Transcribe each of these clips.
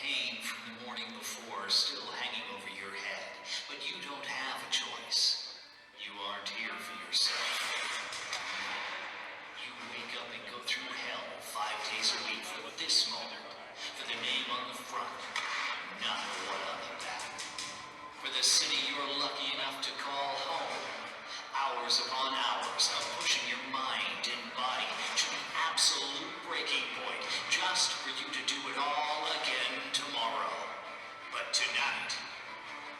pain from the morning before still hanging over your head, but you don't have a choice. You aren't here for yourself. You wake up and go through hell 5 days a week for this moment, for the name on the front, not one on the back. For the city you're lucky enough to call home. Hours upon hours of pushing your mind and body to an absolute breaking point, just for you to do it all again tomorrow. But tonight,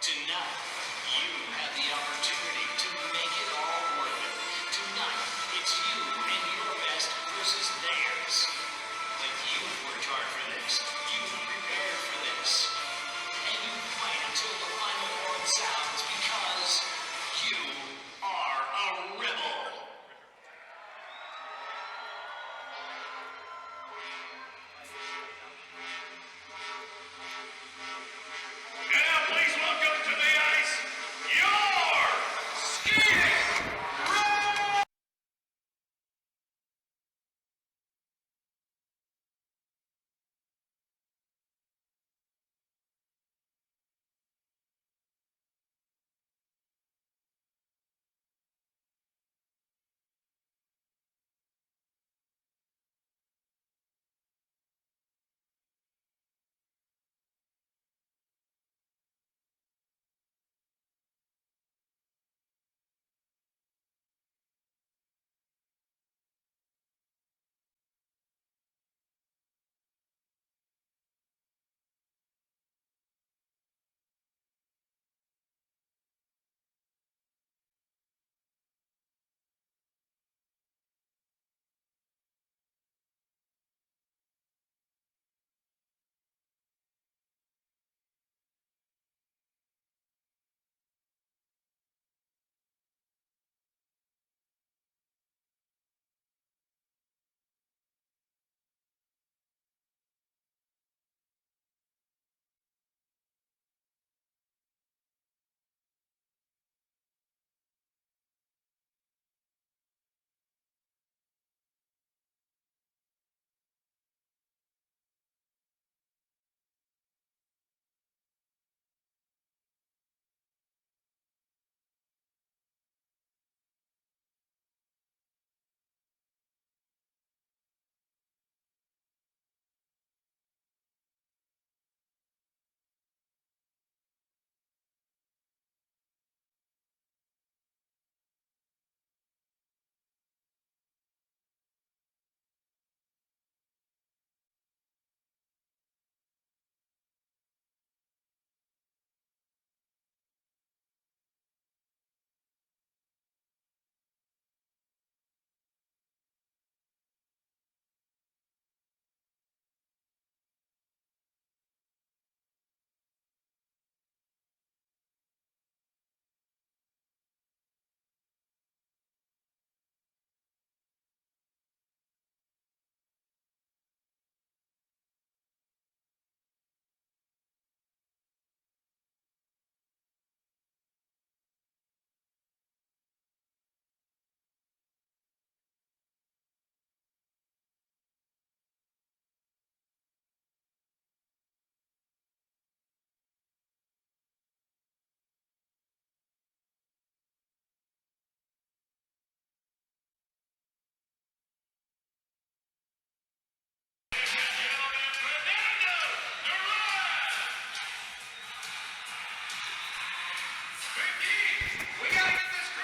you have the opportunity to make it all worth it. Tonight, it's you and your best versus theirs. But you've worked hard for this. You've prepared for this. And you fight until the final horn sounds because you are a rebel. And now please welcome to the ice, your skiing rebel!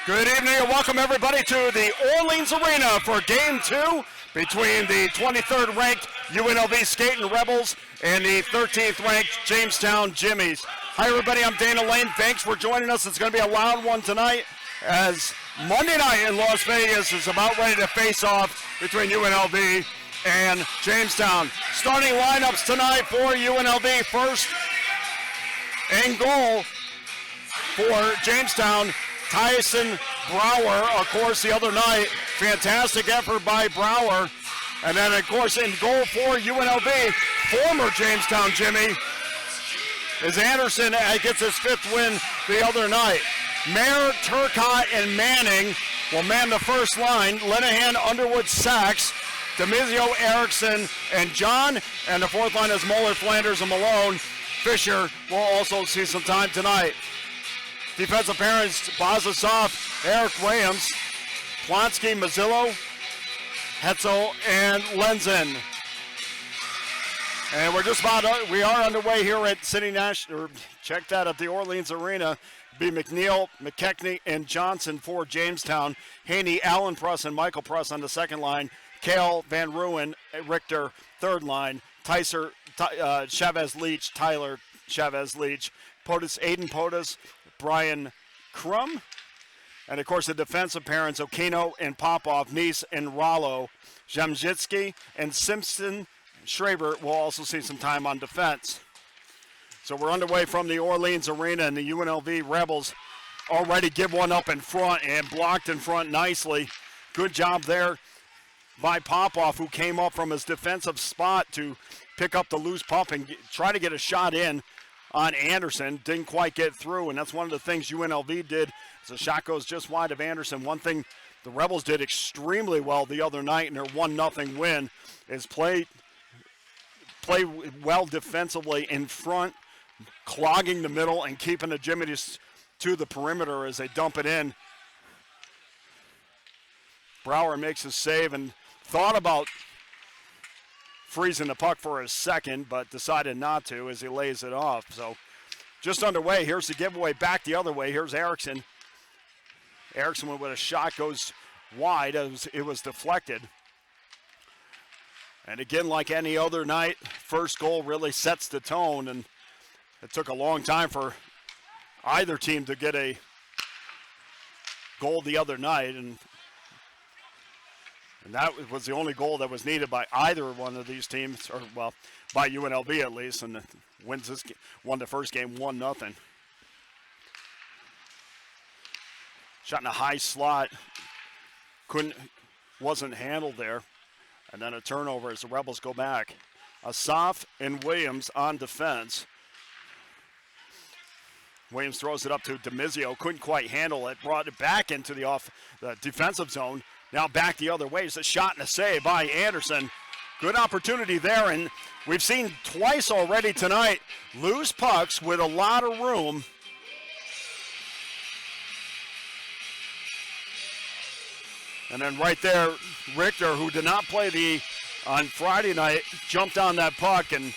Good evening and welcome everybody to the Orleans Arena for Game 2 between the 23rd ranked UNLV Skating Rebels and the 13th ranked Jamestown Jimmies. Hi everybody, I'm Dana Lane. Thanks for joining us. It's going to be a loud one tonight as Monday night in Las Vegas is about ready to face off between UNLV and Jamestown. Starting lineups tonight for UNLV. First in goal for Jamestown, Tyson Brower, of course, the other night. Fantastic effort by Brower. And then, of course, in goal for UNLV, former Jamestown Jimmy, is Anderson gets his 5th win the other night. Mayer, Turcott, and Manning will man the first line. Linehan, Underwood, Sachs. DeMizio, Erickson, and John. And the fourth line is Moeller, Flanders, and Malone. Fisher will also see some time tonight. Defensive parents, Bozasov, Eric Williams, Plonsky, Mazzillo, Hetzel, and Lenzen. And we are underway here at City National, check that at the Orleans Arena. Be McNeil, McKechnie, and Johnson for Jamestown. Haney, Allen Press, and Michael Press on the second line. Kale, Van Ruin, Richter, third line. Tyser, Chavez Leach, Tyler, Chavez Leach. POTUS, Aiden POTUS, Brian Crum. And, of course, the defensive parents, Okino and Popov, Nice and Rollo. Jamzitsky and Simpson. Schraber will also see some time on defense. So we're underway from the Orleans Arena, and the UNLV Rebels already give one up in front and blocked in front nicely. Good job there by Popov, who came up from his defensive spot to pick up the loose puck and try to get a shot in on Anderson. Didn't quite get through, and that's one of the things UNLV did. As the shot goes just wide of Anderson. One thing the Rebels did extremely well the other night in their 1-0 win is play well defensively in front, clogging the middle and keeping the Jimmies to the perimeter as they dump it in. Brower makes a save and thought about freezing the puck for a second, but decided not to as he lays it off. So just underway. Here's the giveaway back the other way. Here's Erickson. Erickson with a shot goes wide as it was deflected. And again, like any other night, first goal really sets the tone, and it took a long time for either team to get a goal the other night, and that was the only goal that was needed by either one of these teams, or well, by UNLV at least, and won the first game 1-0. Shot in a high slot, wasn't handled there. And then a turnover as the Rebels go back. Asaf and Williams on defense. Williams throws it up to DeMizio. Couldn't quite handle it. Brought it back into the defensive zone. Now back the other way. It's a shot and a save by Anderson. Good opportunity there. And we've seen twice already tonight loose pucks with a lot of room. And then right there, Richter, who did not play on Friday night, jumped on that puck and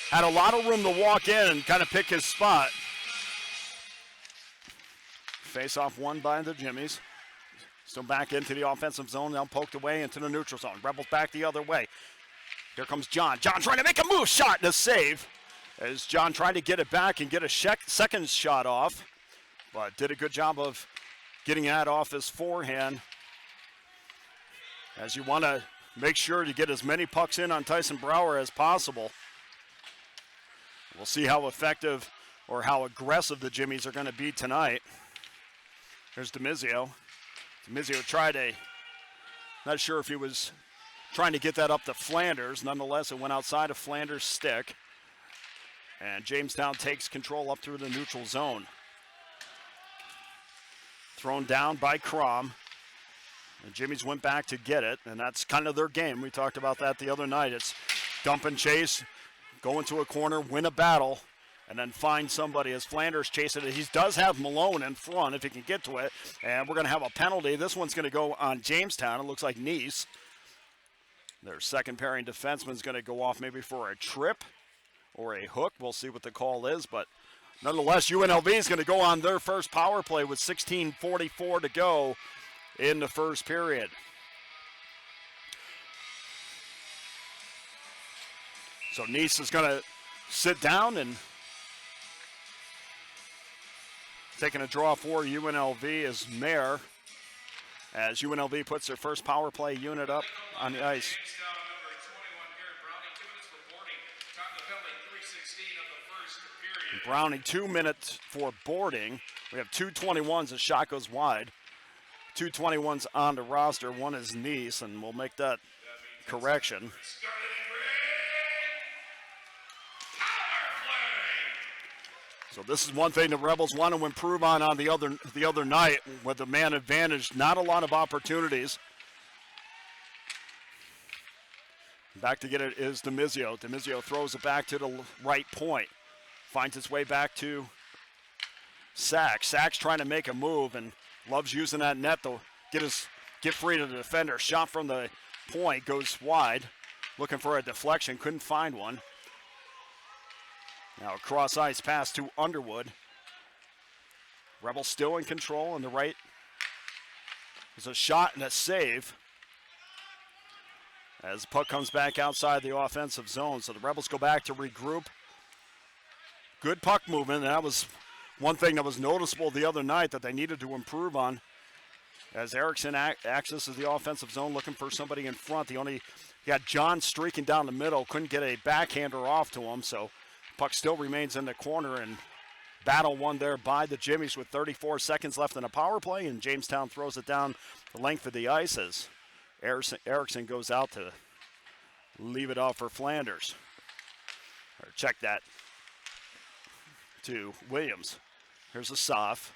had a lot of room to walk in and kind of pick his spot. Face-off won by the Jimmies. Still back into the offensive zone, now poked away into the neutral zone. Rebels back the other way. Here comes John. John trying to make a move, shot and a save. As John tried to get it back and get a second shot off, but did a good job of getting that off his forehand. As you want to make sure to get as many pucks in on Tyson Brower as possible. We'll see how effective or how aggressive the Jimmies are going to be tonight. Here's DeMizio. DeMizio tried not sure if he was trying to get that up to Flanders. Nonetheless, it went outside of Flanders' stick. And Jamestown takes control up through the neutral zone. Thrown down by Crom. The Jimmies went back to get it, and that's kind of their game. We talked about that the other night. It's dump and chase, go into a corner, win a battle, and then find somebody as Flanders chases it. He does have Malone in front if he can get to it, and we're going to have a penalty. This one's going to go on Jamestown. It looks like Nice. Their second pairing defenseman is going to go off maybe for a trip or a hook. We'll see what the call is, but nonetheless, UNLV is going to go on their first power play with 16:44 to go in the first period. So Nice is going to sit down, and taking a draw for UNLV is Mayer, as UNLV puts their first power play unit up on the ice. Browning 2 minutes for boarding. We have 2:21s. The shot goes wide. 2:21s on the roster. One is Nice, and we'll make that correction. So this is one thing the Rebels want to improve on the other night with the man advantage. Not a lot of opportunities. Back to get it is DeMizio. DeMizio throws it back to the right point. Finds its way back to Sachs. Sachs trying to make a move and loves using that net to get free to the defender. Shot from the point goes wide. Looking for a deflection. Couldn't find one. Now a cross ice pass to Underwood. Rebels still in control on the right. There's a shot and a save. As the puck comes back outside the offensive zone. So the Rebels go back to regroup. Good puck movement. That was one thing that was noticeable the other night that they needed to improve on. As Erickson accesses the offensive zone looking for somebody in front. He had John streaking down the middle. Couldn't get a backhander off to him. So puck still remains in the corner, and battle won there by the Jimmies with 34 seconds left in a power play, and Jamestown throws it down the length of the ice as Erickson goes out to leave it off for Flanders. Or check that to Williams. Here's Asaf.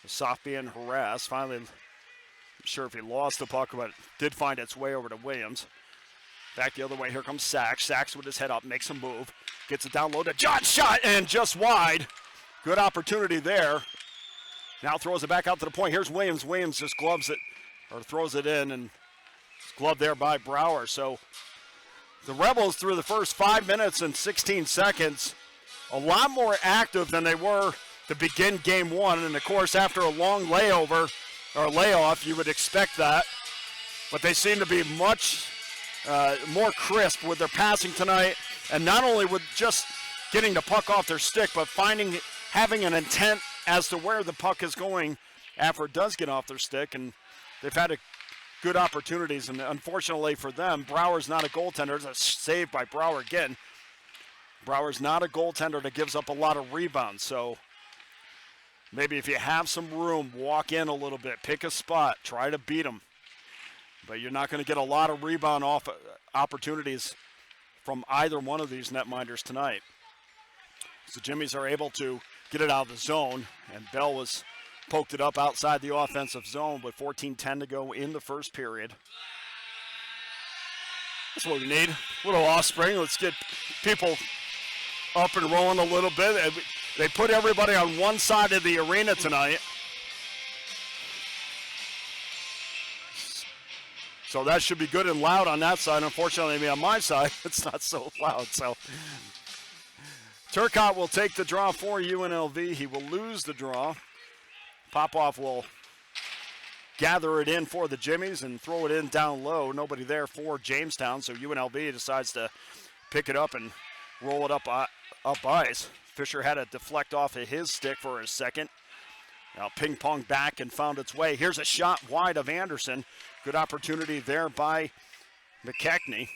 Asaf being harassed. Finally, I'm sure if he lost the puck, but did find its way over to Williams. Back the other way, here comes Sachs. Sachs with his head up, makes a move. Gets it down low to John, shot, and just wide. Good opportunity there. Now throws it back out to the point. Here's Williams. Williams just gloves it, or throws it in, and it's gloved there by Brower. So the Rebels, through the first 5 minutes and 16 seconds, a lot more active than they were to begin game one. And of course, after a long layover, or layoff, you would expect that. But they seem to be much more crisp with their passing tonight, and not only with just getting the puck off their stick, but having an intent as to where the puck is going after it does get off their stick. And they've had good opportunities, and unfortunately for them, Brower's not a goaltender. It's a save by Brower again. Brower's not a goaltender that gives up a lot of rebounds, so maybe if you have some room, walk in a little bit, pick a spot, try to beat them. But you're not going to get a lot of rebound off opportunities from either one of these netminders tonight. So Jimmies are able to get it out of the zone, and Bell was poked it up outside the offensive zone with 14:10 to go in the first period. That's what we need. A little offspring. Let's get people up and rolling a little bit. They put everybody on one side of the arena tonight. So that should be good and loud on that side. Unfortunately, on my side, it's not so loud. So Turcotte will take the draw for UNLV. He will lose the draw. Popoff will gather it in for the Jimmies and throw it in down low. Nobody there for Jamestown, so UNLV decides to pick it up and roll it up ice. Fisher had to deflect off of his stick for a second. Now ping pong back and found its way. Here's a shot wide of Anderson. Good opportunity there by McKechnie.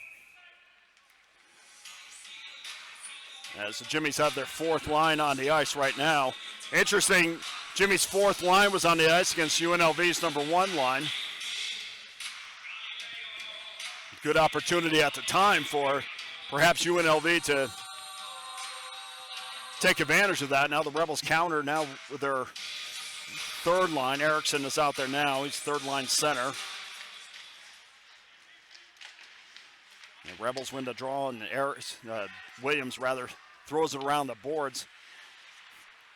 As the Jimmies have their fourth line on the ice right now. Interesting, Jimmy's fourth line was on the ice against UNLV's number one line. Good opportunity at the time for perhaps UNLV to take advantage of that. Now the Rebels counter now with their third line. Erickson is out there now. He's third line center. The Rebels win the draw, and Williams throws it around the boards.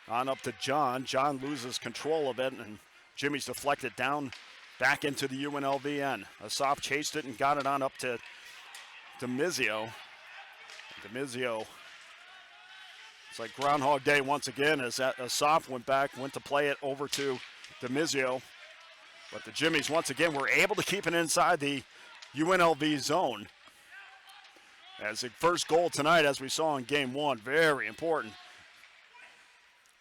On up to John. John loses control of it, and Jimmy's deflected down back into the UNLV end. Asaf chased it and got it on up to DeMizio. DeMizio, it's like Groundhog Day once again as Asaf went to play it over to DeMizio. But the Jimmies, once again, were able to keep it inside the UNLV zone. As the first goal tonight, as we saw in game one, very important.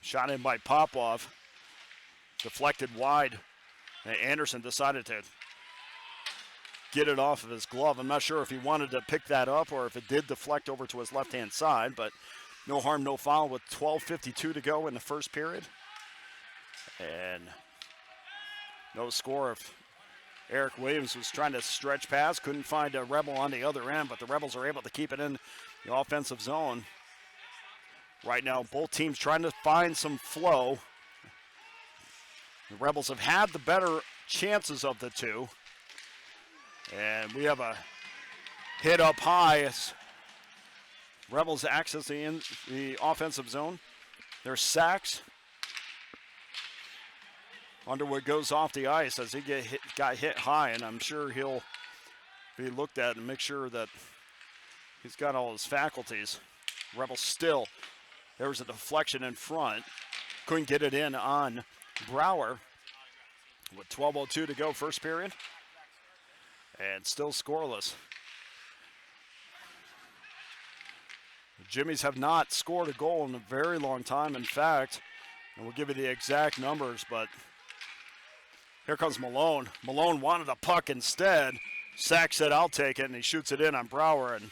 Shot in by Popov, deflected wide. And Anderson decided to get it off of his glove. I'm not sure if he wanted to pick that up or if it did deflect over to his left-hand side, but no harm, no foul with 12:52 to go in the first period. And no score if Eric Williams was trying to stretch past, couldn't find a Rebel on the other end, but the Rebels are able to keep it in the offensive zone. Right now, both teams trying to find some flow. The Rebels have had the better chances of the two. And we have a hit up high as Rebels access the offensive zone. There's sacks. Underwood goes off the ice as he got hit high, and I'm sure he'll be looked at and make sure that he's got all his faculties. Rebels still. There was a deflection in front. Couldn't get it in on Brower with 12:02 to go first period. And still scoreless. The Jimmies have not scored a goal in a very long time. In fact, and we'll give you the exact numbers, but here comes Malone. Malone wanted a puck instead. Sack said, I'll take it, and he shoots it in on Brower. And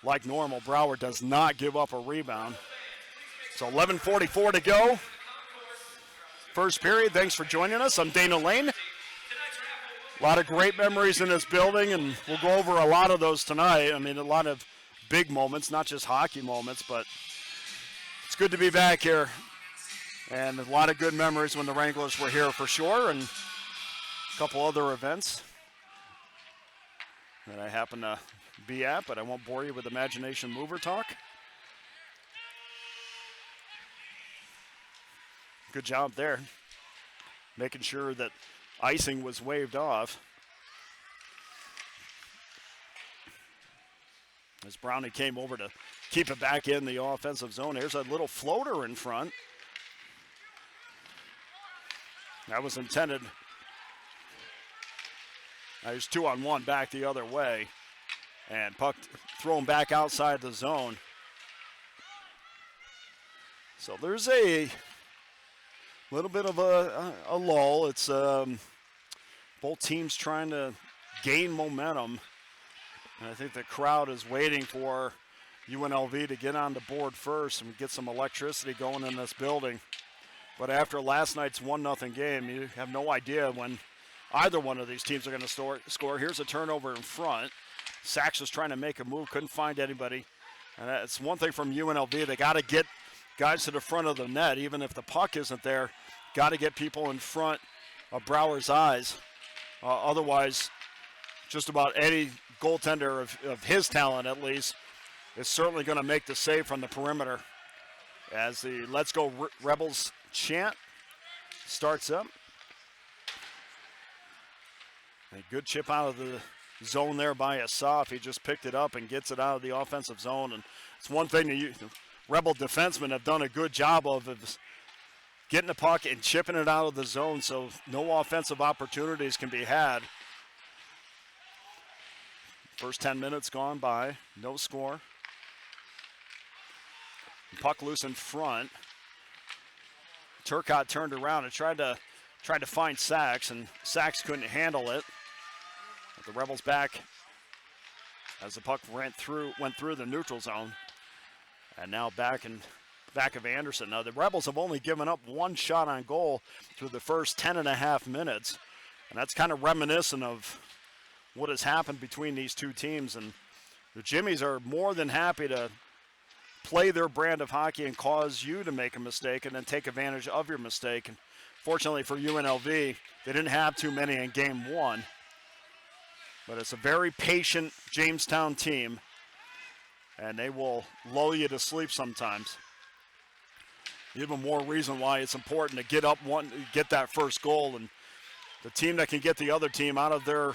like normal, Brower does not give up a rebound. So 11:44 to go. First period. Thanks for joining us. I'm Dana Lane. A lot of great memories in this building, and we'll go over a lot of those tonight. I mean, a lot of big moments, not just hockey moments, but it's good to be back here. And a lot of good memories when the Wranglers were here for sure, and a couple other events that I happen to be at, but I won't bore you with imagination mover talk. Good job there, making sure that icing was waved off. As Brownie came over to keep it back in the offensive zone. There's a little floater in front. That was intended. There's 2-on-1 back the other way. And puck thrown back outside the zone. So there's a little bit of a lull. It's both teams trying to gain momentum. And I think the crowd is waiting for UNLV to get on the board first and get some electricity going in this building. But after last night's 1-0 game, you have no idea when either one of these teams are going to score. Here's a turnover in front. Sachs was trying to make a move, couldn't find anybody. And it's one thing from UNLV. They got to get guys to the front of the net, even if the puck isn't there. Got to get people in front of Brower's eyes. Otherwise, just about any goaltender of his talent, at least, is certainly going to make the save from the perimeter. As the Let's Go Rebels chant starts up. A good chip out of the zone there by Asaf. He just picked it up and gets it out of the offensive zone. And it's one thing that Rebel defensemen have done a good job of is getting the puck and chipping it out of the zone so no offensive opportunities can be had. First 10 minutes gone by, no score. Puck loose in front. Turcotte turned around and tried to find Sachs, and Sachs couldn't handle it. But the Rebels back as the puck went through the neutral zone, and now back of Anderson. Now the Rebels have only given up one shot on goal through the first 10.5 minutes, and that's kind of reminiscent of what has happened between these two teams. And the Jimmies are more than happy to play their brand of hockey and cause you to make a mistake and then take advantage of your mistake. And fortunately for UNLV, they didn't have too many in game one. But it's a very patient Jamestown team, and they will lull you to sleep sometimes. Even more reason why it's important to get that first goal. And the team that can get the other team out of their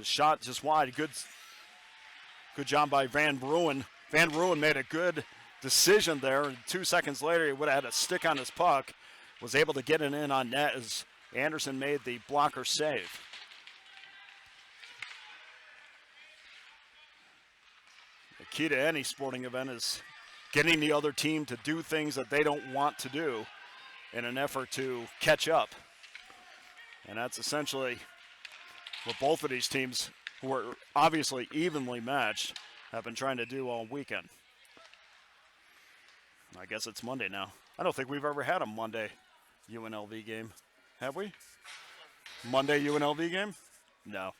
shot just wide. Good job by Van Bruin. Van Bruin made a good decision there. And 2 seconds later, he would have had a stick on his puck. Was able to get it in on net as Anderson made the blocker save. The key to any sporting event is getting the other team to do things that they don't want to do in an effort to catch up. And that's essentially what both of these teams, who are obviously evenly matched, have been trying to do all weekend. I guess it's Monday now. I don't think we've ever had a Monday UNLV game. Have we? Monday UNLV game? No.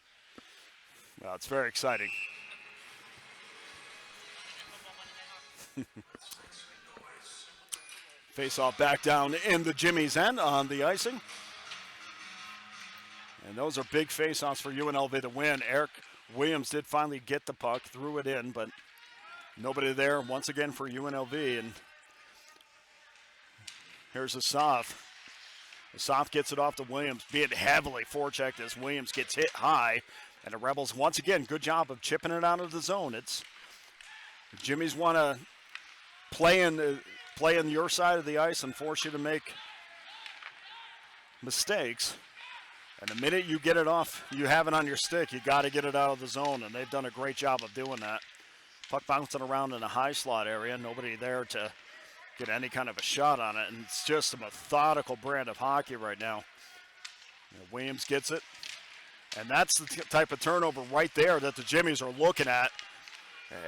Well, it's very exciting. Face off back down in the Jimmy's end on the icing. And those are big face-offs for UNLV to win. Eric Williams did finally get the puck, threw it in, but nobody there once again for UNLV. And here's Asaf. Asaf gets it off to Williams, being heavily forechecked as Williams gets hit high. And the Rebels, once again, good job of chipping it out of the zone. It's Jimmy's want to play in your side of the ice and force you to make mistakes. And the minute you get it off, you have it on your stick, you got to get it out of the zone. And they've done a great job of doing that. Puck bouncing around in a high slot area. Nobody there to get any kind of a shot on it. And it's just a methodical brand of hockey right now. Williams gets it. And that's the type of turnover right there that the Jimmies are looking at.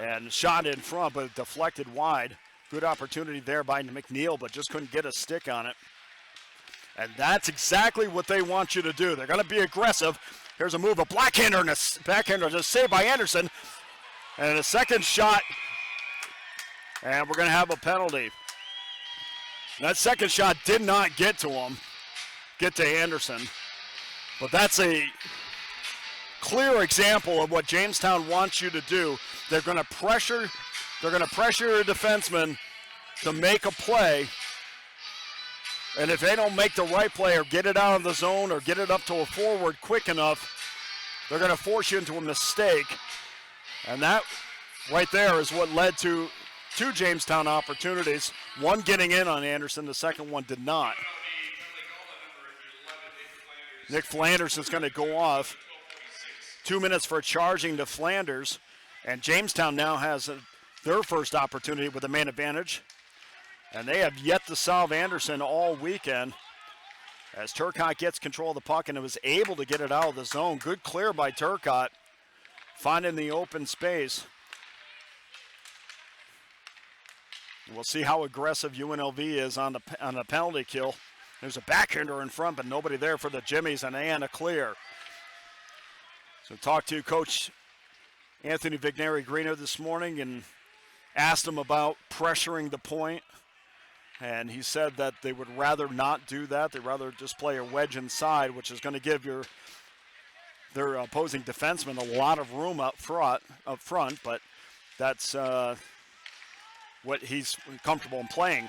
And shot in front, but deflected wide. Good opportunity there by McNeil, but just couldn't get a stick on it. And that's exactly what they want you to do. They're going to be aggressive. Here's a move, a backhander and a backhander, just saved by Anderson. And a second shot. And we're going to have a penalty. That second shot did not get to him, get to Anderson. But that's a clear example of what Jamestown wants you to do. They're going to pressure your defenseman to make a play. And if they don't make the right play or get it out of the zone or get it up to a forward quick enough, they're going to force you into a mistake. And that right there is what led to two Jamestown opportunities. One getting in on Anderson, the second one did not. Nick Flanders is going to go off. 2 minutes for charging to Flanders. And Jamestown now has their first opportunity with a man advantage. And they have yet to solve Anderson all weekend. As Turcotte gets control of the puck and was able to get it out of the zone. Good clear by Turcotte, finding the open space. We'll see how aggressive UNLV is on the penalty kill. There's a backhander in front, but nobody there for the Jimmies, and a clear. So talked to Coach Anthony Vigneri-Greeno this morning and asked him about pressuring the point. And he said that they would rather not do that. They'd rather just play a wedge inside, which is going to give their opposing defenseman a lot of room up front, but that's what he's comfortable in playing.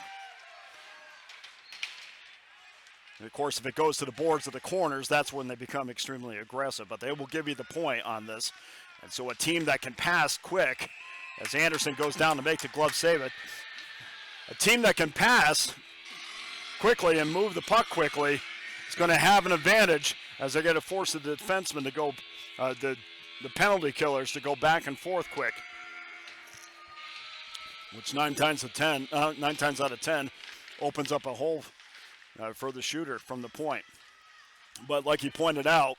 And of course, if it goes to the boards or the corners, that's when they become extremely aggressive. But they will give you the point on this. And so a team that can pass quick, as Anderson goes down to make the glove save it, a team that can pass quickly and move the puck quickly is going to have an advantage as they're going to force the defenseman to go, the penalty killers to go back and forth quick, which 9 times out of 10 opens up a hole for the shooter from the point. But like you pointed out,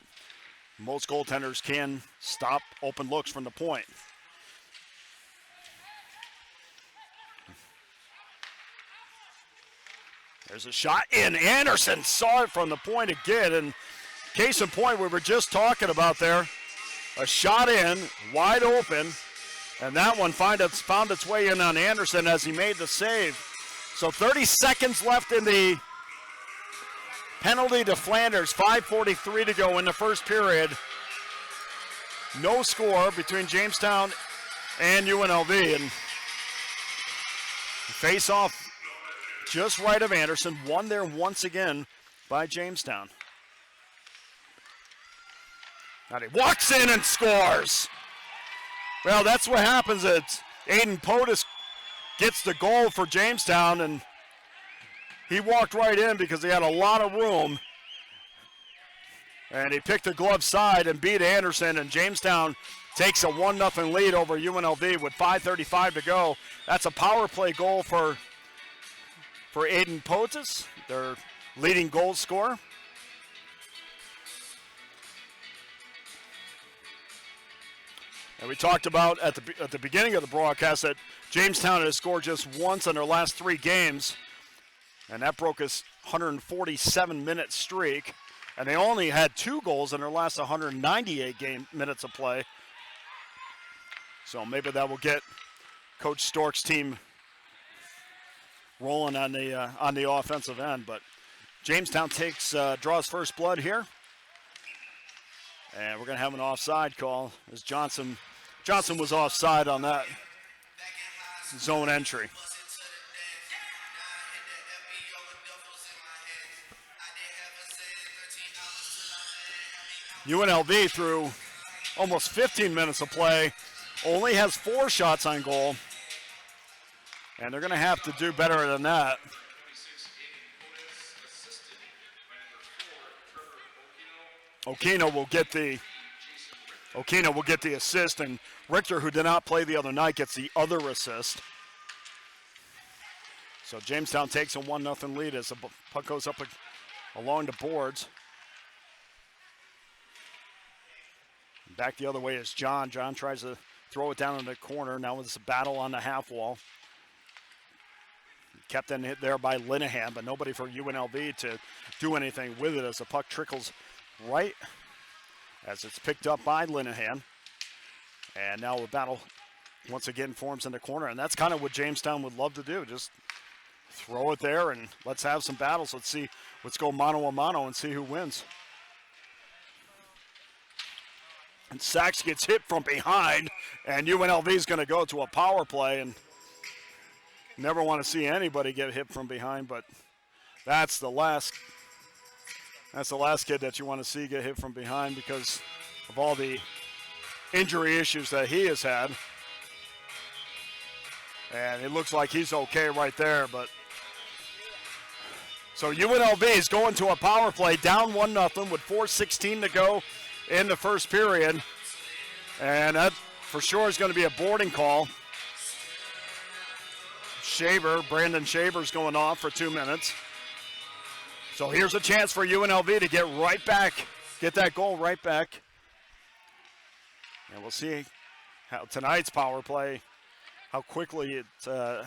most goaltenders can stop open looks from the point. There's a shot in. Anderson saw it from the point again. And case in point, we were just talking about there. A shot in, wide open. And that one found its way in on Anderson as he made the save. So 30 seconds left in the penalty to Flanders. 5:43 to go in the first period. No score between Jamestown and UNLV. And face off just right of Anderson. Won there once again by Jamestown. Now he walks in and scores. Well, that's what happens. It's Aiden Potus gets the goal for Jamestown, and he walked right in because he had a lot of room. And he picked the glove side and beat Anderson, and Jamestown takes a 1-0 lead over UNLV with 5:35 to go. That's a power play goal for Aiden Potus, their leading goal scorer. And we talked about at the beginning of the broadcast that Jamestown has scored just once in their last 3 games, and that broke his 147-minute streak. And they only had 2 goals in their last 198 minutes of play. So maybe that will get Coach Stork's team rolling on the offensive end. But Jamestown draws first blood here. And we're going to have an offside call as Johnson was offside on that zone entry. UNLV through almost 15 minutes of play only has 4 shots on goal, and they're going to have to do better than that. Okino will get the assist, and Richter, who did not play the other night, gets the other assist. So Jamestown takes a 1-0 lead as the puck goes up along the boards. Back the other way is John. John tries to throw it down in the corner. Now it's a battle on the half wall. Kept in hit there by Linehan, but nobody for UNLV to do anything with it as the puck trickles right as it's picked up by Linehan. And now the battle once again forms in the corner, and that's kind of what Jamestown would love to do. Just throw it there and let's have some battles. Let's go mano a mano and see who wins. And Sachs gets hit from behind, and UNLV is going to go to a power play, and never want to see anybody get hit from behind, but that's the last kid that you want to see get hit from behind because of all the injury issues that he has had. And it looks like he's okay right there, but so UNLV is going to a power play down 1-0 with 4:16 to go in the first period, and that for sure is going to be a boarding call. Brandon Shaver's going off for 2 minutes. So here's a chance for UNLV to get right back, get that goal right back. And we'll see how tonight's power play, how quickly they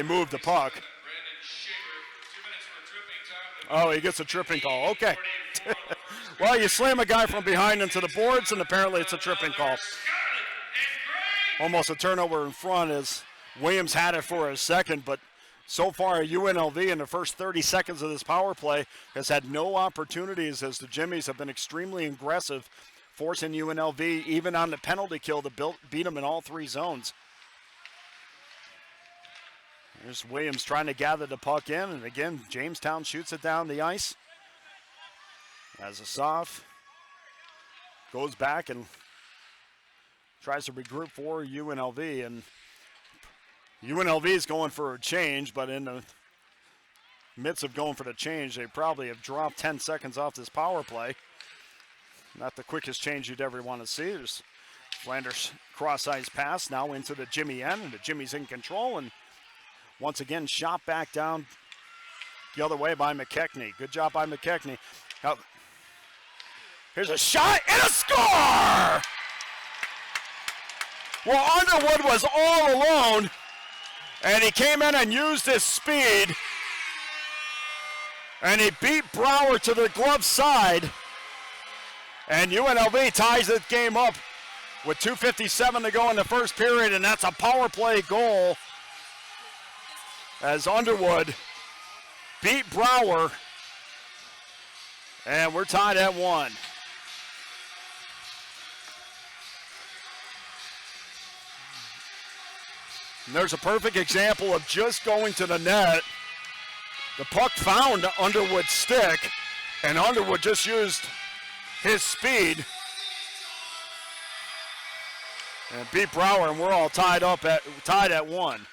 move the puck. Oh, he gets a tripping call. Okay. Well, you slam a guy from behind into the boards, and apparently it's a tripping call. Almost a turnover in front as Williams had it for a second, but so far UNLV in the first 30 seconds of this power play has had no opportunities as the Jimmies have been extremely aggressive, forcing UNLV even on the penalty kill to beat them in all 3 zones. There's Williams trying to gather the puck in, and again, Jamestown shoots it down the ice. As Asaf goes back and tries to regroup for UNLV, and UNLV is going for a change, but in the midst of going for the change, they probably have dropped 10 seconds off this power play. Not the quickest change you'd ever want to see. There's Flanders cross-ice pass now into the Jimmy end, and the Jimmy's in control, and once again shot back down the other way by McKechnie. Good job by McKechnie. Now, here's a shot and a score! Well, Underwood was all alone, and he came in and used his speed, and he beat Brower to the glove side, and UNLV ties this game up with 2:57 to go in the first period, and that's a power play goal as Underwood beat Brower, and we're tied at 1. And there's a perfect example of just going to the net. The puck found Underwood's stick, and Underwood just used his speed and beat Brower, and we're all tied at 1.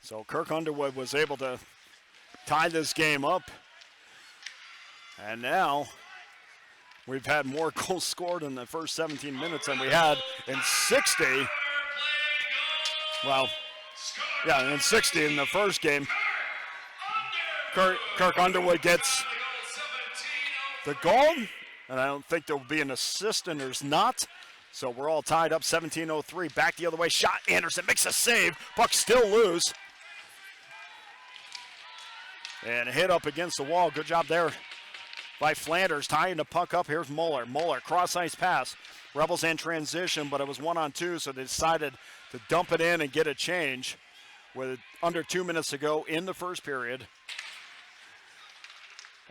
So Kirk Underwood was able to tie this game up. And now we've had more goals scored in the first 17 minutes than we had in 60. Well, yeah, in 60 in the first game. Kirk Underwood gets the goal, and I don't think there will be an assist, and there's not. So we're all tied up, 17:03. Back the other way, shot. Anderson makes a save. Puck still loose. And hit up against the wall. Good job there by Flanders, tying the puck up. Here's Muller. Muller, cross-ice pass. Rebels in transition, but it was 1-on-2, so they decided to dump it in and get a change with under 2 minutes to go in the first period.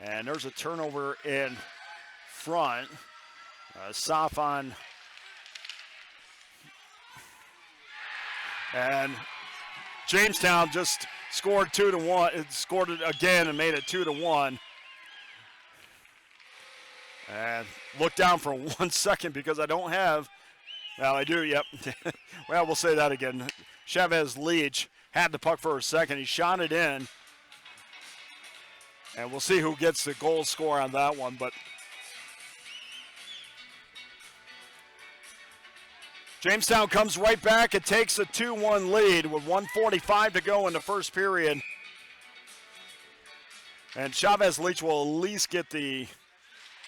And there's a turnover in front. Safan. And Jamestown just scored 2-1. It scored it again and made it 2-1. And look down for 1 second because I don't have. Well, I do, yep. Well, we'll say that again. Chavez Leach had the puck for a second. He shot it in. And we'll see who gets the goal score on that one. But Jamestown comes right back. It takes a 2-1 lead with 1:45 to go in the first period. And Chavez Leach will at least get the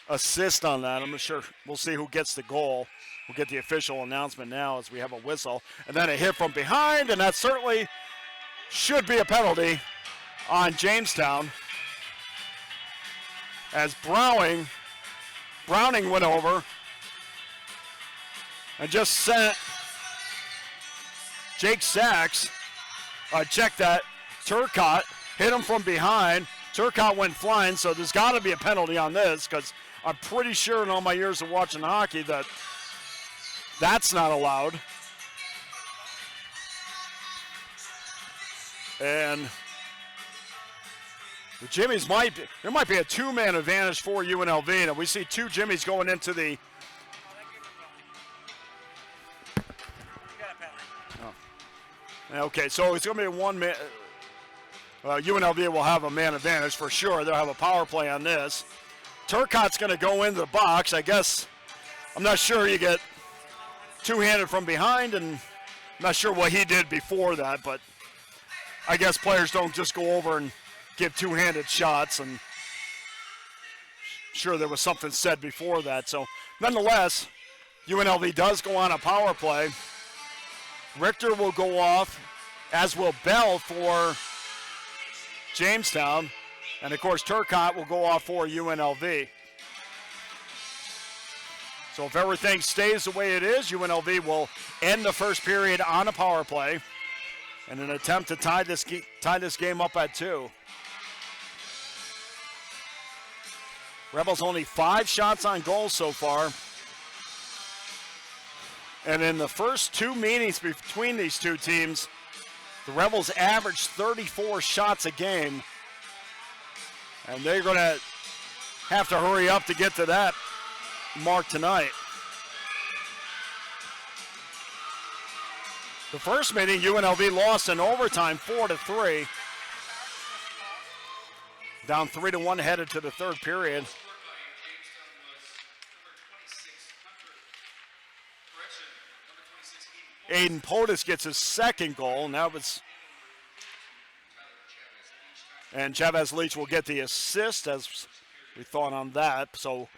assist on that. I'm not sure. We'll see who gets the goal. We'll get the official announcement now as we have a whistle. And then a hit from behind, and that certainly should be a penalty on Jamestown. As Browning went over and just sent Jake Sachs, check that, Turcotte, hit him from behind. Turcotte went flying, so there's got to be a penalty on this because I'm pretty sure in all my years of watching hockey that that's not allowed. And the Jimmies there might be a two-man advantage for UNLV, and we see two Jimmies going into the. Oh. Okay, so it's going to be a one-man. UNLV will have a man advantage for sure. They'll have a power play on this. Turcotte's going to go into the box. I guess I'm not sure you get two-handed from behind, and I'm not sure what he did before that, but I guess players don't just go over and give two-handed shots, and sure there was something said before that. So nonetheless, UNLV does go on a power play. Richter will go off, as will Bell for Jamestown, and of course Turcotte will go off for UNLV. So if everything stays the way it is, UNLV will end the first period on a power play in an attempt to tie this game up at 2. Rebels only 5 shots on goal so far. And in the first 2 meetings between these two teams, the Rebels averaged 34 shots a game. And they're going to have to hurry up to get to that mark tonight. The first meeting, UNLV lost in overtime 4-3. Down 3-1 headed to the third period. Aiden Potus gets his second goal, and and Chavez Leach will get the assist as we thought on that. So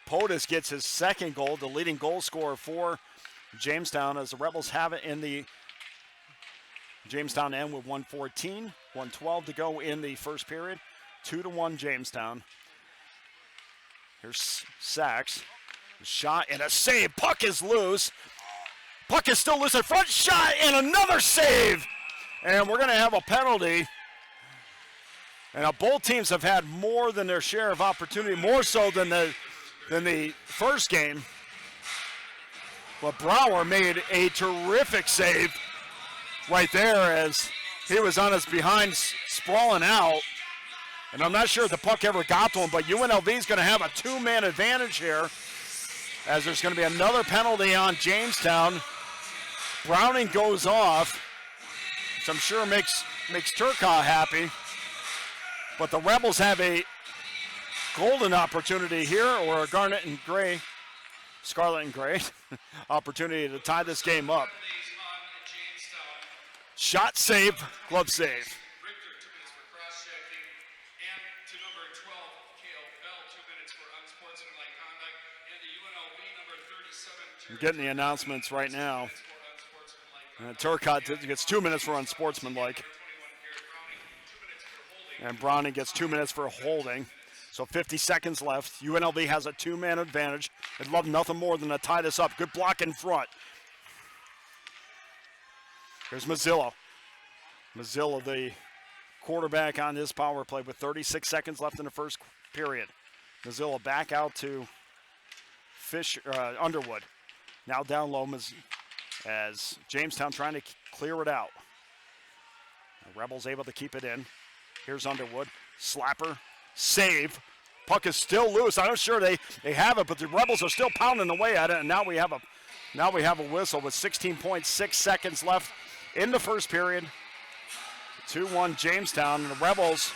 Potus gets his second goal, the leading goal scorer for Jamestown, as the Rebels have it in the Jamestown end with 1:14, 1:12 to go in the first period. 2-1 Jamestown. Here's Sachs. Shot and a save. Puck is loose. Puck is still loose in front. Shot and another save. And we're going to have a penalty. And both teams have had more than their share of opportunity, more so than the first game. But Brower made a terrific save right there as he was on his behind sprawling out. And I'm not sure if the puck ever got to him, but UNLV is going to have a 2-man advantage here as there's going to be another penalty on Jamestown. Browning goes off, which I'm sure makes Turcotte happy. But the Rebels have a golden opportunity here, or a scarlet and gray opportunity to tie this game up. Shot save, glove save. I'm getting the announcements right now. Turcotte gets 2 minutes for unsportsmanlike. And Browning gets 2 minutes for holding. So 50 seconds left. UNLV has a two-man advantage. They'd love nothing more than to tie this up. Good block in front. Here's Mazzillo. Mazzillo, the quarterback on this power play with 36 seconds left in the first period. Mazzillo back out to Underwood. Now down low as Jamestown trying to clear it out. The Rebels able to keep it in. Here's Underwood. Slapper. Save. Puck is still loose. I'm not sure they have it, but the Rebels are still pounding away at it, and now we have a whistle with 16.6 seconds left in the first period. 2-1 Jamestown, and the Rebels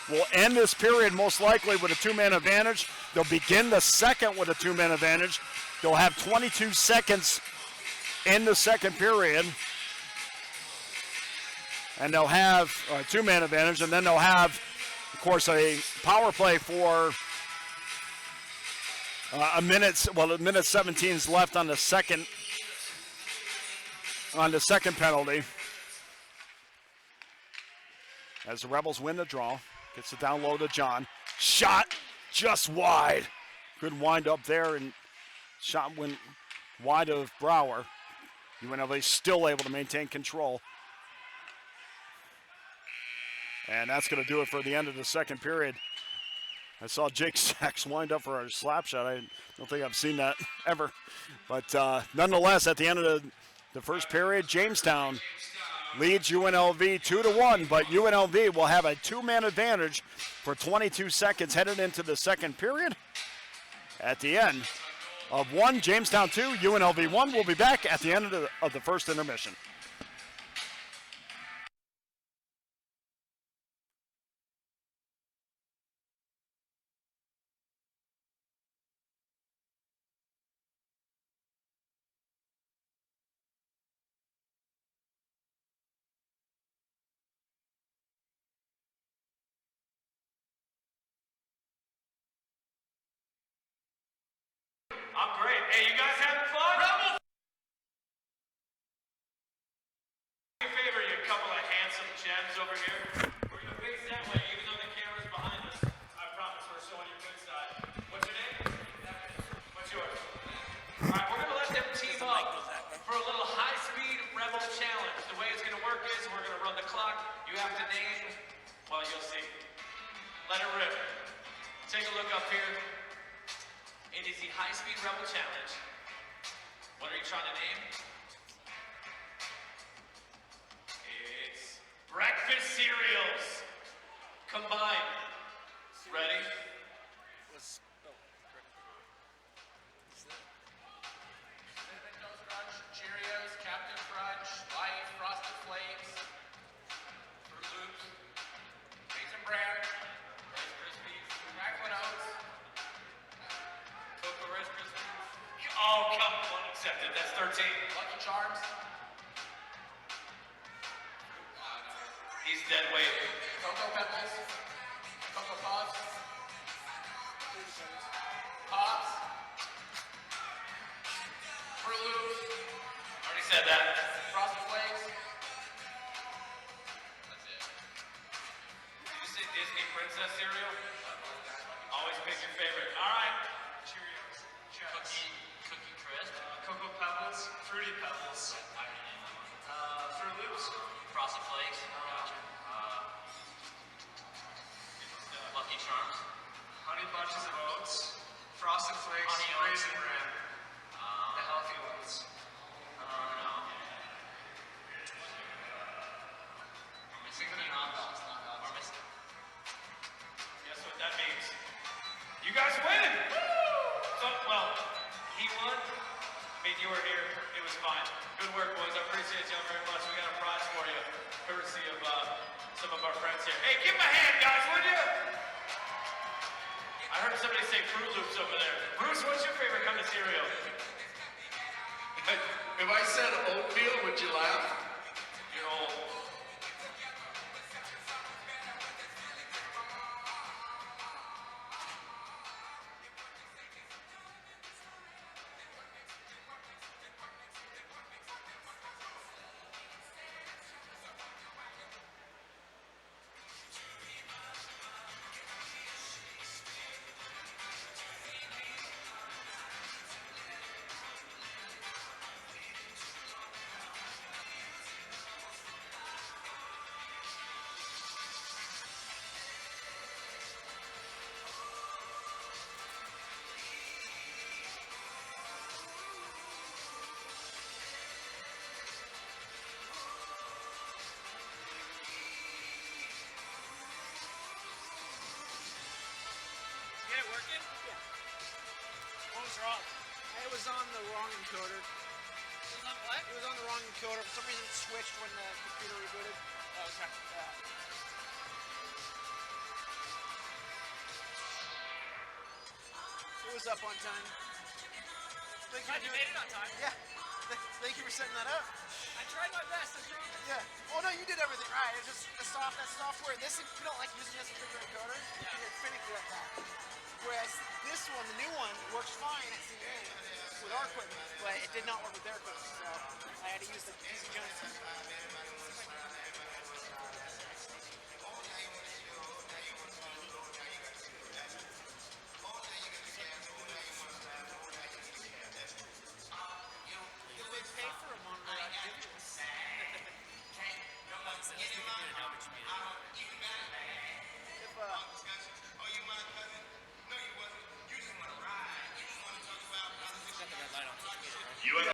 will end this period most likely with a two-man advantage. They'll begin the second with a two-man advantage. They'll have 22 seconds in the second period, and they'll have a two-man advantage, and then they'll have, of course, a power play for a minute 17 is left on the second penalty. As the Rebels win the draw, gets it down low to John. Shot just wide. Good wind up there, and shot went wide of Brower. UNLV still able to maintain control. And that's going to do it for the end of the second period. I saw Jake Sachs wind up for a slap shot. I don't think I've seen that ever. But nonetheless, at the end of the first period, Jamestown leads UNLV 2-1, but UNLV will have a two-man advantage for 22 seconds headed into the second period. At the end of 1, Jamestown 2, UNLV 1. We'll be back at the end of the first intermission. I'm great. Hey, you guys having fun? Rebels! Do me a favor, you couple of handsome gems over here. We're gonna face that way, even though the camera's behind us. I promise we're showing your good side. What's your name? What's yours? All right, we're gonna let them team up for a little high-speed Rebel challenge. The way it's gonna work is we're gonna run the clock. You have to name, well, you'll see. Let it rip. Take a look up here. It is the high-speed Rebel challenge. What are you trying to name? It's breakfast cereals combined. Ready? Cinnamon Toast Crunch, Cheerios, Captain Crunch, Light, Frosted Flakes, Fruit Loops, Raisin Bran, Rice Krispies, Cracklin' Oats, Cocoa Rice Krispies, Oh, come on, accepted. That's 13. Lucky Charms, He's dead weight. Cocoa Pebbles, Cocoa Puffs, Pops, Fruit Loops, Already said that. Frosted Flakes. That's it. Did you say Disney princess cereal? Always pick your favorite. All right. Cheerios. Cookie Crisp, Cocoa Pebbles. Fruity Pebbles. Fruit Loops. Frosted Flakes, Lucky Charms, Honey Bunches of Oats. Frosted Flakes. Honey Oats. Raisin Bran. The healthy ones. we're missing peanuts, we're missing, Guess what that means? You guys win! So, well, he won. I mean, you were here. It was fine. Good work, boys. I appreciate y'all very much. We got a prize for you, courtesy of some of our friends here. Hey, give him a hand, guys, would you? I heard somebody say Fruit Loops over there. Bruce, what's your favorite kind of cereal? If I said oatmeal, would you laugh? You're old. it was on the wrong encoder. It was on what? It was on the wrong encoder. For some reason it switched when the computer rebooted. Oh, okay. Yeah. It was up on time. Thank you. You made it on time. Yeah. Thank you for setting that up. I tried my best. I promise. Yeah. Oh no, you did everything right. It's just that software. This you don't like using this particular encoder. Yeah. You're finicky like that. Whereas this one, the new one, works fine at CA with our equipment, but it did not work with their equipment. So I had to use the Easy Johnson. If they pay for a monitor, I'd give it to them. If Oh, you my cousin? No, you wasn't. You just want to ride. You just want to talk about. UNLV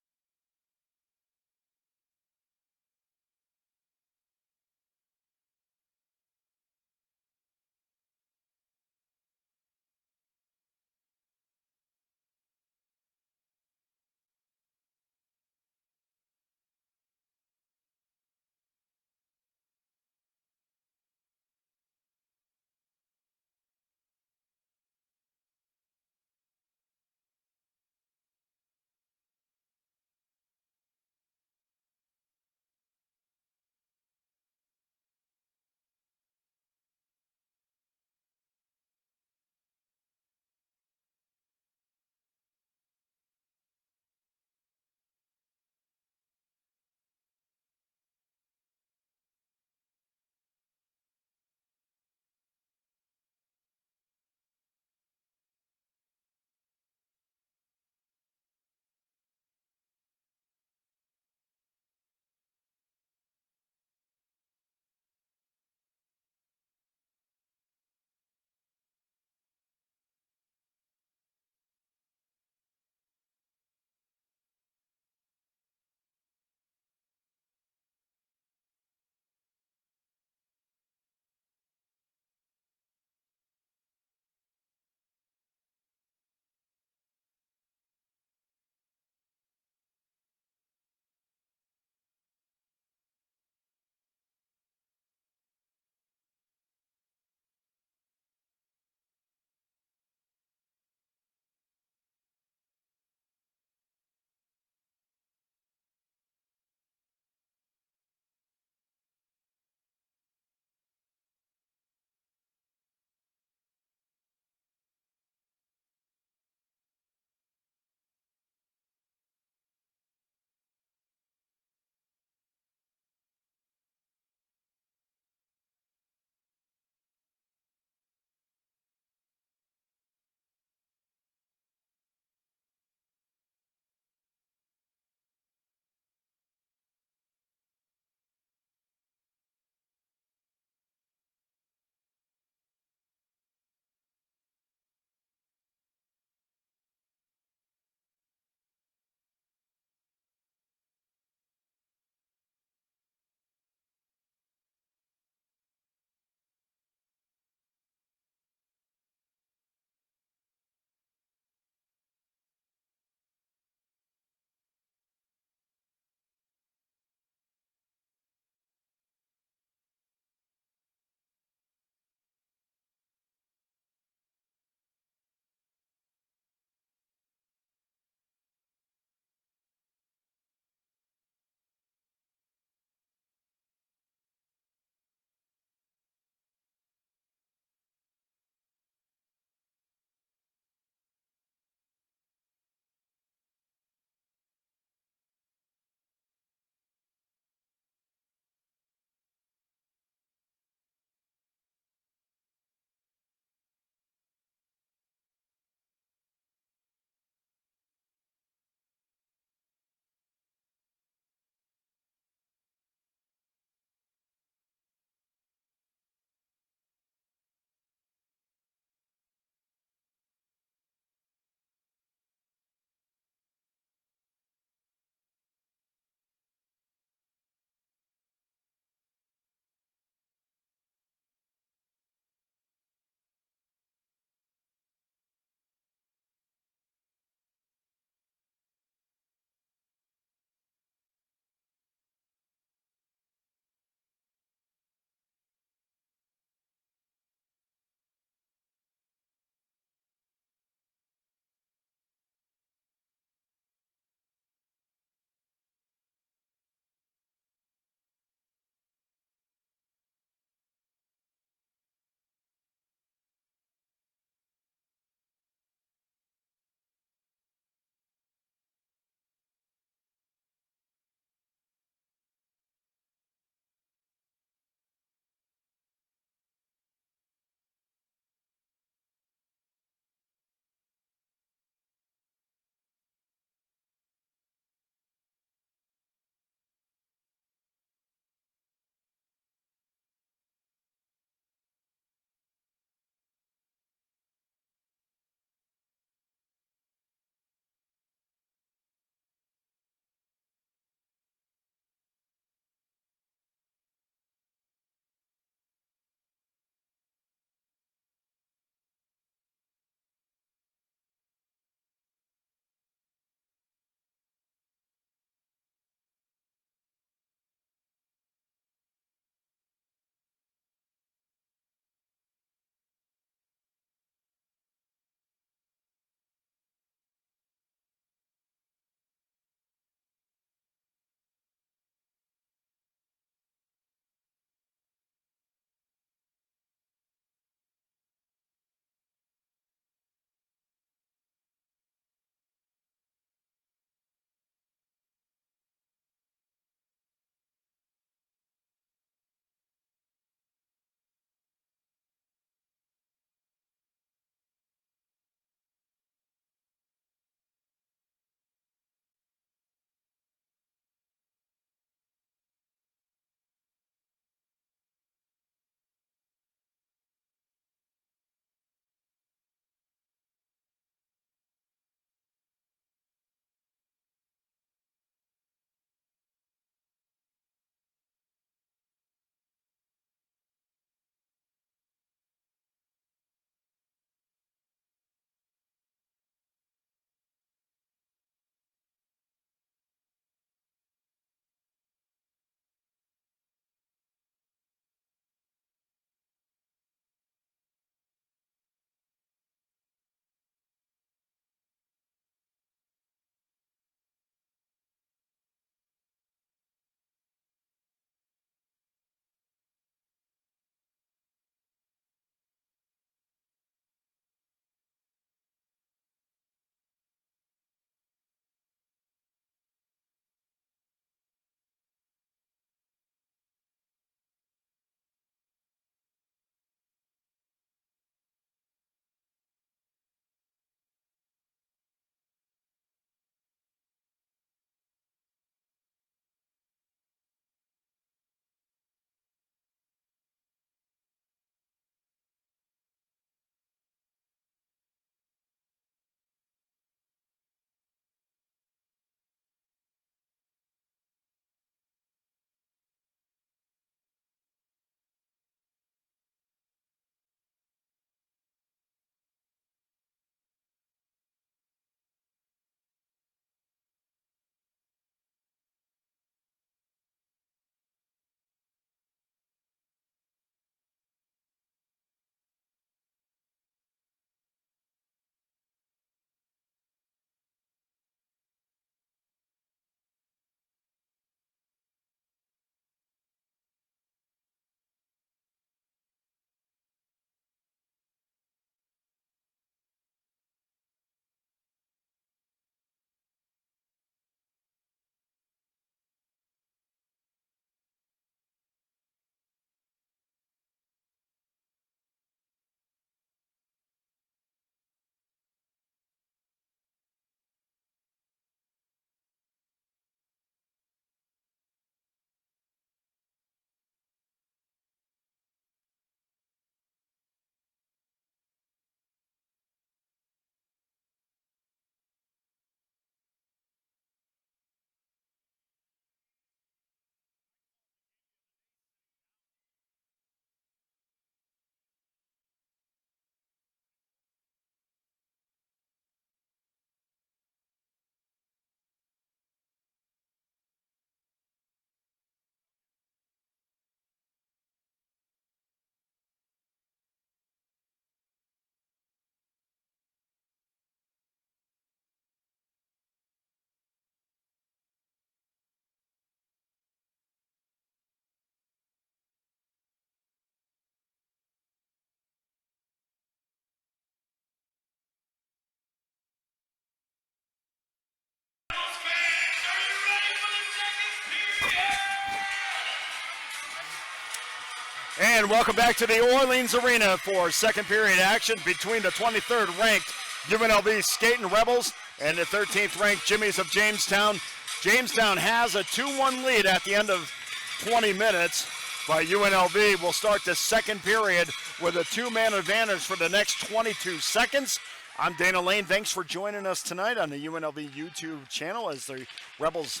And welcome back to the Orleans Arena for second period action between the 23rd ranked UNLV Skating Rebels and the 13th ranked Jimmies of Jamestown. Jamestown has a 2-1 lead at the end of 20 minutes, but UNLV will start the second period with a 2-man advantage for the next 22 seconds. I'm Dana Lane. Thanks for joining us tonight on the UNLV YouTube channel as the Rebels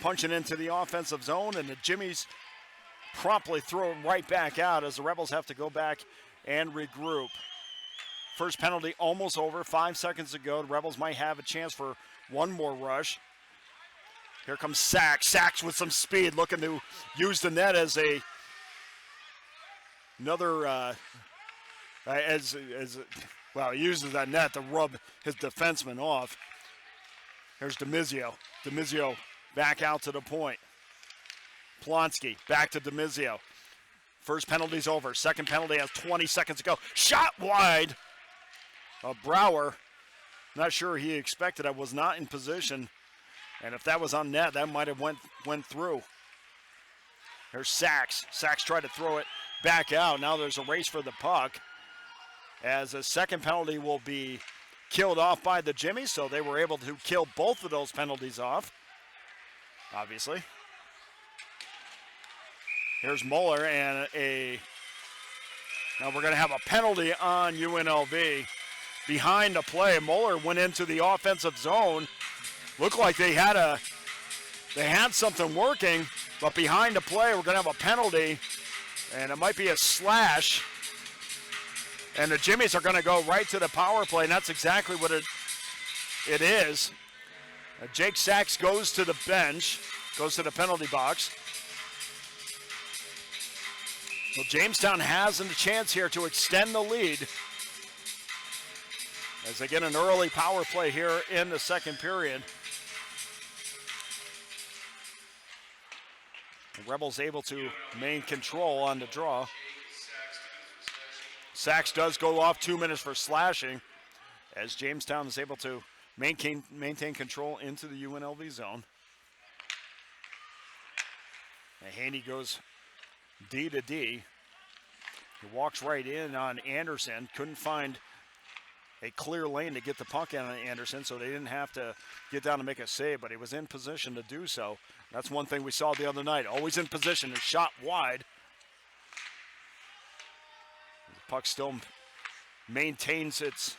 punching into the offensive zone and the Jimmies promptly throw it right back out as the Rebels have to go back and regroup. First penalty almost over, 5 seconds to go. The Rebels might have a chance for one more rush. Here comes Sachs. Sachs with some speed, looking to use the net as another well, he uses that net to rub his defenseman off. Here's DeMizio. DeMizio back out to the point. Plonsky back to DeMizio. First penalty's over. Second penalty has 20 seconds to go. Shot wide. Brower, not sure he expected it, was not in position. And if that was on net, that might have went through. Here's Sachs. Sachs tried to throw it back out. Now there's a race for the puck, as a second penalty will be killed off by the Jimmies, so they were able to kill both of those penalties off, obviously. Here's Muller, and now we're going to have a penalty on UNLV. Behind the play, Muller went into the offensive zone. Looked like they had something working, but behind the play, we're going to have a penalty, and it might be a slash. And the Jimmies are going to go right to the power play, and that's exactly what it is. Jake Sachs goes to the bench, goes to the penalty box. So Jamestown has a chance here to extend the lead as they get an early power play here in the second period. The Rebels able to maintain control on the draw. Sachs does go off 2 minutes for slashing as Jamestown is able to maintain control into the UNLV zone. And Haney goes D to D. He walks right in on Anderson. Couldn't find a clear lane to get the puck in on Anderson, so they didn't have to get down and make a save, but he was in position to do so. That's one thing we saw the other night. Always in position and shot wide. The puck still maintains its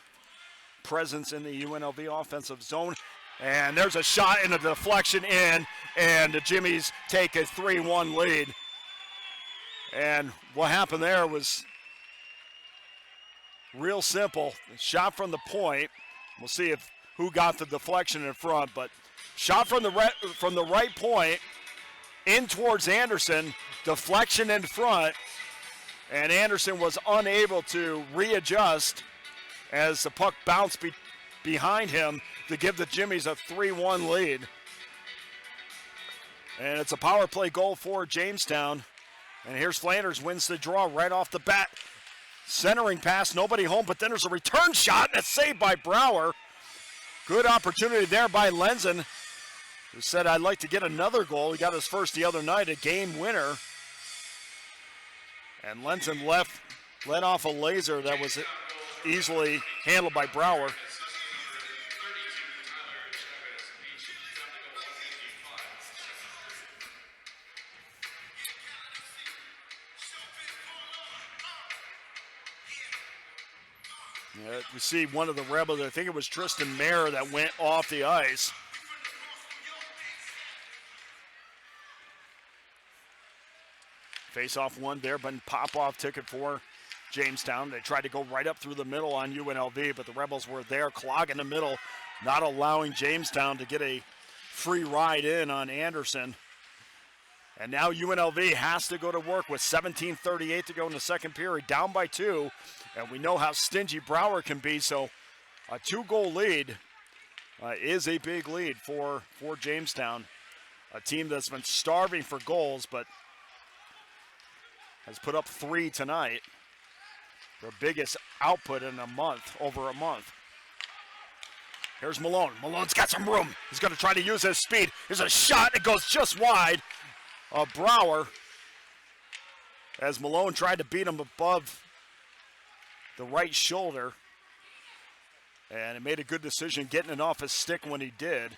presence in the UNLV offensive zone. And there's a shot and a deflection in, and the Jimmies take a 3-1 lead. And what happened there was real simple. Shot from the point. We'll see who got the deflection in front, but shot from the right point in towards Anderson, deflection in front, and Anderson was unable to readjust as the puck bounced behind him to give the Jimmies a 3-1 lead. And it's a power play goal for Jamestown. And here's Flanders, wins the draw right off the bat. Centering pass, nobody home, but then there's a return shot and a save by Brower. Good opportunity there by Lenzen, who said, I'd like to get another goal. He got his first the other night, a game winner. And Lenzen let off a laser that was easily handled by Brower. We see one of the Rebels, I think it was Tristan Mayer, that went off the ice. Face-off one there, but pop-off ticket for Jamestown. They tried to go right up through the middle on UNLV, but the Rebels were there clogging the middle, not allowing Jamestown to get a free ride in on Anderson. And now UNLV has to go to work with 17:38 to go in the second period, down by 2. And we know how stingy Brower can be, so a 2-goal lead is a big lead for Jamestown, a team that's been starving for goals, but has put up 3 tonight. Their biggest output in over a month. Here's Malone. Malone's got some room. He's going to try to use his speed. There's a shot. It goes just wide. Brower as Malone tried to beat him above the right shoulder. And he made a good decision getting it off his stick when he did.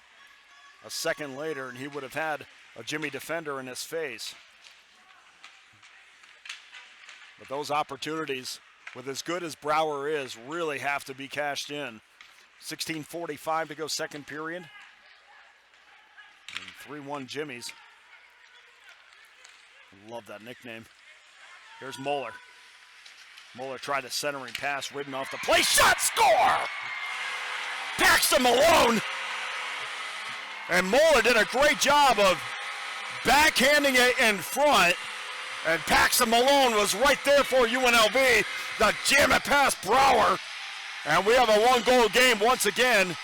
A second later, and he would have had a Jimmy defender in his face. But those opportunities, with as good as Brower is, really have to be cashed in. 16:45 to go second period. And 3-1 Jimmy's. Love that nickname. Here's Moeller. Moeller tried a centering pass, ridden off the play. Shot, score! Paxton Malone. And Moeller did a great job of backhanding it in front. And Paxton Malone was right there for UNLV. The jam it past Brower. And we have a one-goal game once again.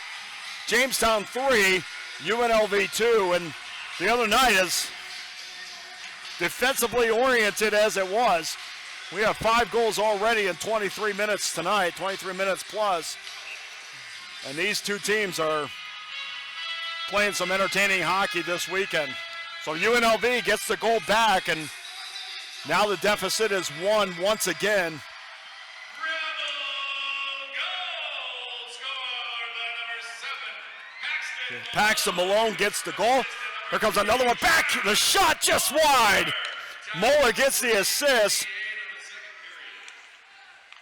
Jamestown 3, UNLV 2. And the other night, as defensively oriented as it was, we have 5 goals already in 23 minutes tonight, 23 minutes plus. And these two teams are playing some entertaining hockey this weekend. So UNLV gets the goal back, and now the deficit is 1 once again. Rebel goal scored by number 7, Paxton. Paxton Malone gets the goal. Here comes another one back. The shot just wide. Moeller gets the assist.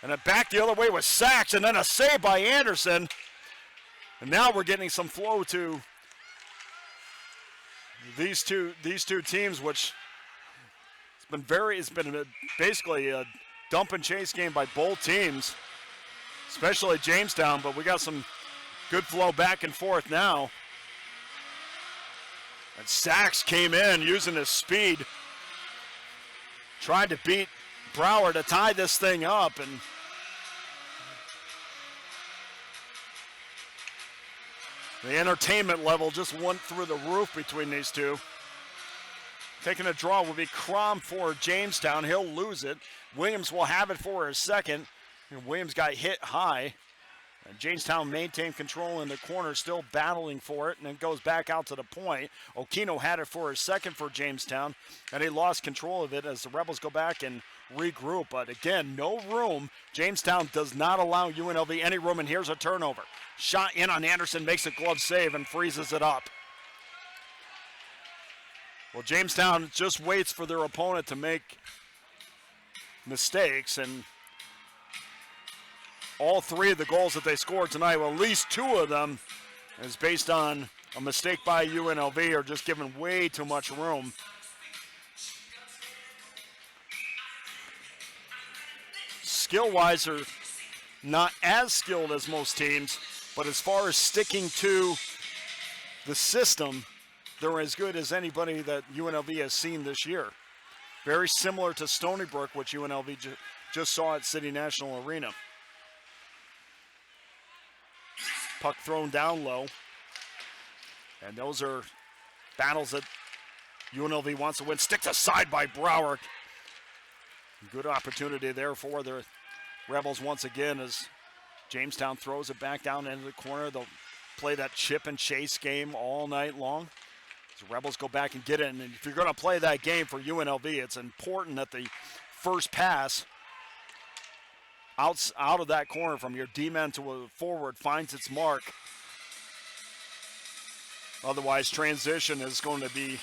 And then back the other way with Sachs, and then a save by Anderson. And now we're getting some flow to these two teams, which it's been basically a dump and chase game by both teams, especially Jamestown, but we got some good flow back and forth now. And Sachs came in using his speed, tried to beat Brower to tie this thing up, and the entertainment level just went through the roof between these two. Taking a draw will be Crom for Jamestown. He'll lose it. Williams will have it for his second. And Williams got hit high. And Jamestown maintained control in the corner, still battling for it, and then goes back out to the point. Okino had it for his second for Jamestown, and he lost control of it as the Rebels go back and regroup. But again, no room. Jamestown does not allow UNLV any room, and here's a turnover. Shot in on Anderson, makes a glove save and freezes it up. Well, Jamestown just waits for their opponent to make mistakes, and all 3 of the goals that they scored tonight, well, at least 2 of them is based on a mistake by UNLV or just giving way too much room. Skill-wise, are not as skilled as most teams, but as far as sticking to the system, they're as good as anybody that UNLV has seen this year. Very similar to Stony Brook, which UNLV just saw at City National Arena. Puck thrown down low. And those are battles that UNLV wants to win. Sticked aside by Brower. Good opportunity there for the Rebels once again as Jamestown throws it back down into the corner. They'll play that chip and chase game all night long. As the Rebels go back and get it. And if you're going to play that game for UNLV, it's important that the first pass out of that corner from your D-man to a forward finds its mark. Otherwise, transition is going to be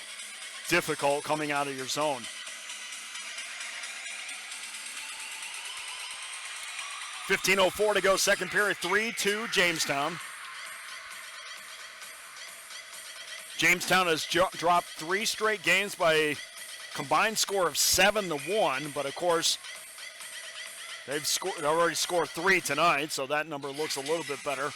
difficult coming out of your zone. .15:04 to go, second period, 3-2 Jamestown. Jamestown has dropped 3 straight games by a combined score of 7-1, but of course, they've already scored 3 tonight, so that number looks a little bit better.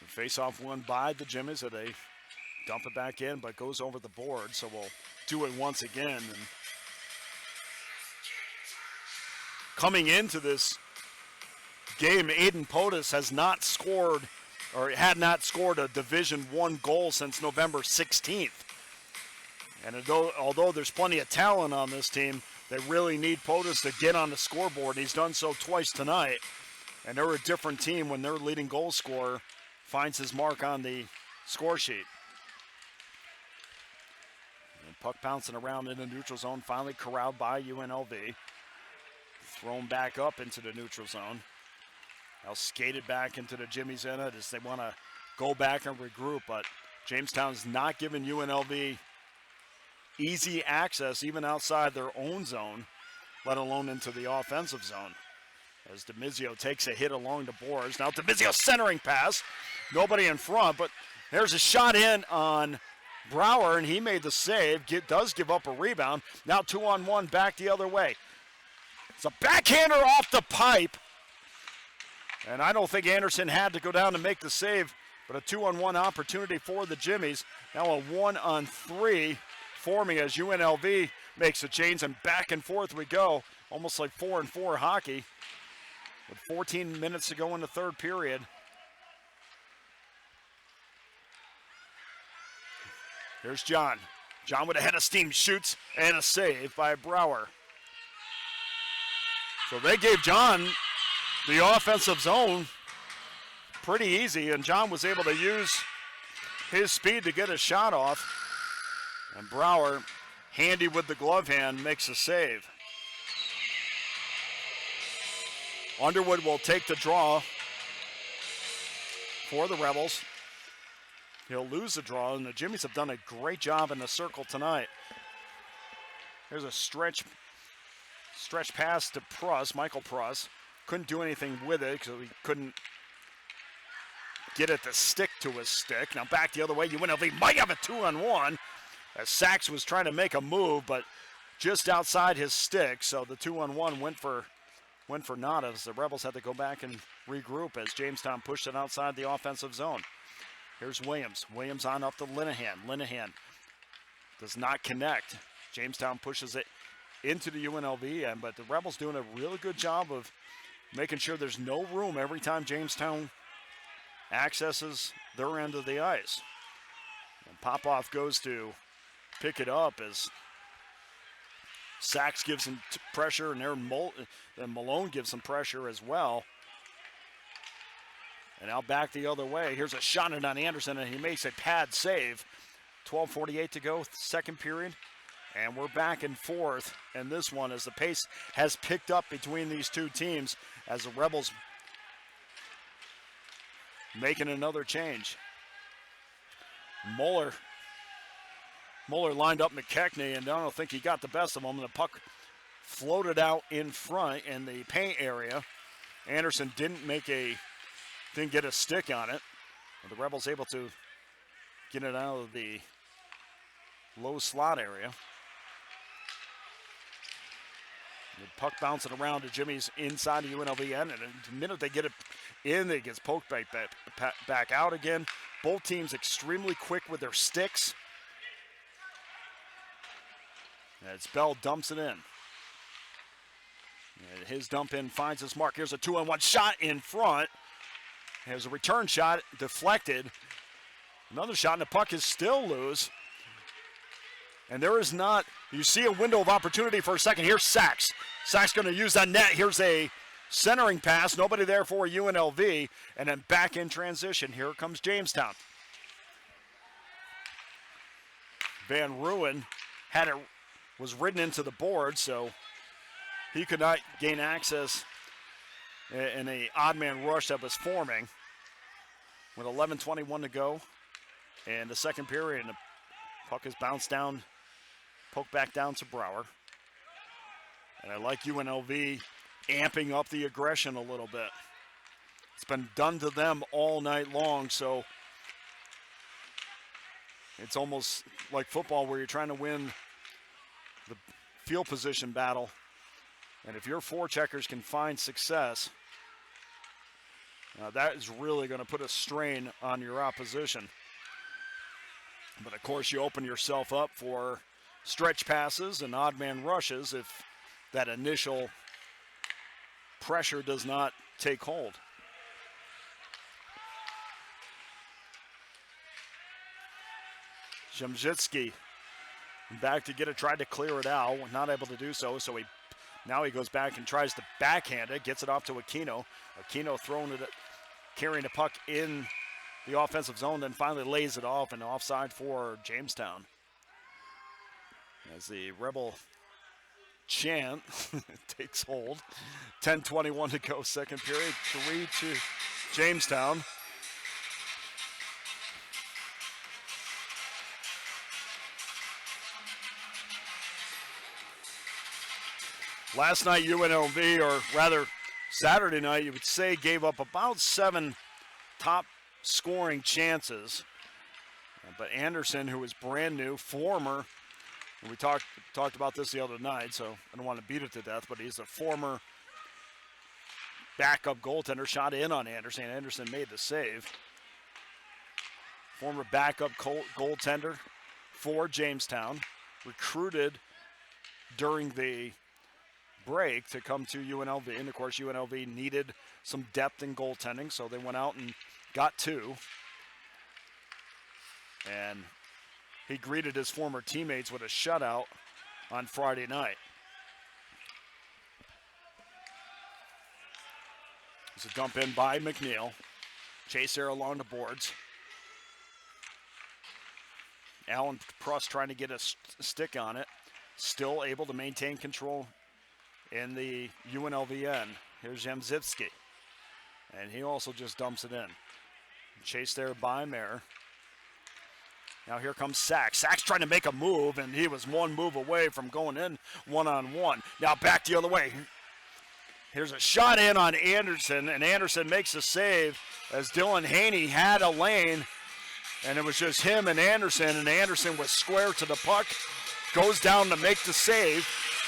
Face-off won by the Jimmies, and they dump it back in, but goes over the board, so we'll do it once again. And coming into this game, Aiden Potus has not scored, or had not scored a Division I goal since November 16th. And although there's plenty of talent on this team, they really need Potus to get on the scoreboard. He's done so twice tonight. And they're a different team when their leading goal scorer finds his mark on the score sheet. Puck bouncing around in the neutral zone, finally corralled by UNLV. Thrown back up into the neutral zone. Now skated back into the Jimmy's end as they want to go back and regroup, but Jamestown's not giving UNLV easy access even outside their own zone, let alone into the offensive zone. As DeMizio takes a hit along the boards. Now DeMizio centering pass. Nobody in front, but there's a shot in on Brower, and he made the save. Does give up a rebound. Now 2-on-1 back the other way. It's a backhander off the pipe. And I don't think Anderson had to go down to make the save, but a 2-on-1 opportunity for the Jimmies. Now a 1-on-3 forming as UNLV makes a change, and back and forth we go. Almost like 4-on-4 hockey. With 14 minutes to go in the third period. Here's John. John with a head of steam, shoots, and a save by Brower. So they gave John the offensive zone pretty easy, and John was able to use his speed to get a shot off. And Brower, handy with the glove hand, makes a save. Underwood will take the draw for the Rebels. He'll lose the draw, and the Jimmies have done a great job in the circle tonight. There's a stretch pass to Pruss, Michael Pruss. Couldn't do anything with it because he couldn't get it to stick to his stick. Now back the other way, UNLV might have a 2-on-1 as Sachs was trying to make a move, but just outside his stick, so the 2-on-1 went for naught as the Rebels had to go back and regroup as Jamestown pushed it outside the offensive zone. Here's Williams. Williams on up to Linehan. Linehan does not connect. Jamestown pushes it into the UNLV end, but the Rebels doing a really good job of making sure there's no room every time Jamestown accesses their end of the ice. And Popoff goes to pick it up as Sachs gives him pressure, and then Malone gives him pressure as well. And now back the other way. Here's a shot in on Anderson, and he makes a pad save. 12:48 to go, second period. And we're back and forth in this one as the pace has picked up between these two teams as the Rebels making another change. Mueller lined up McKechnie, and I don't think he got the best of him. And the puck floated out in front in the paint area. Anderson didn't get a stick on it. The Rebels able to get it out of the low slot area. The puck bouncing around to Jimmy's inside the UNLV end, and the minute they get it in, it gets poked back out again. Both teams extremely quick with their sticks. As Bell dumps it in. And his dump in finds his mark. Here's a 2-on-1 shot in front. There's a return shot deflected. Another shot, and the puck is still loose. And there is not, you see a window of opportunity for a second. Here's Sachs. Sachs going to use that net. Here's a centering pass. Nobody there for UNLV. And then back in transition. Here comes Jamestown. Van Ruin was ridden into the board, so he could not gain access in an odd man rush that was forming. With 11:21 to go in the second period, and the puck is bounced down, poked back down to Brower. And I like UNLV amping up the aggression a little bit. It's been done to them all night long, so it's almost like football where you're trying to win the field position battle. And if your forecheckers can find success, that is really going to put a strain on your opposition. But of course, you open yourself up for stretch passes and odd man rushes if that initial pressure does not take hold. Zemzitsky back to get it, tried to clear it out, not able to do so. So now he goes back and tries to backhand it, gets it off to Aquino. Aquino throwing it, carrying the puck in the offensive zone, then finally lays it off and offside for Jamestown. as the Rebel chant takes hold. 10:21 to go, second period, 3-2 Jamestown. Last night, UNLV, or rather Saturday night, you would say, gave up about 7 top scoring chances. But Anderson, who is brand new, former, and we talked about this the other night, so I don't want to beat it to death, but he's a former backup goaltender, shot in on Anderson. Anderson made the save. Former backup goaltender for Jamestown, recruited during the break to come to UNLV, and of course UNLV needed some depth in goaltending, so they went out and got 2. And he greeted his former teammates with a shutout on Friday night. It's a dump in by McNeil. Chase there along the boards. Alan Pruss trying to get a stick on it. Still able to maintain control in the UNLV end. Here's Zemzivsky. And he also just dumps it in. Chase there by Mayer. Now here comes Sachs. Sachs trying to make a move, and he was one move away from going in one-on-one. Now back the other way. Here's a shot in on Anderson, and Anderson makes a save as Dylan Haney had a lane, and it was just him and Anderson was square to the puck. Goes down to make the save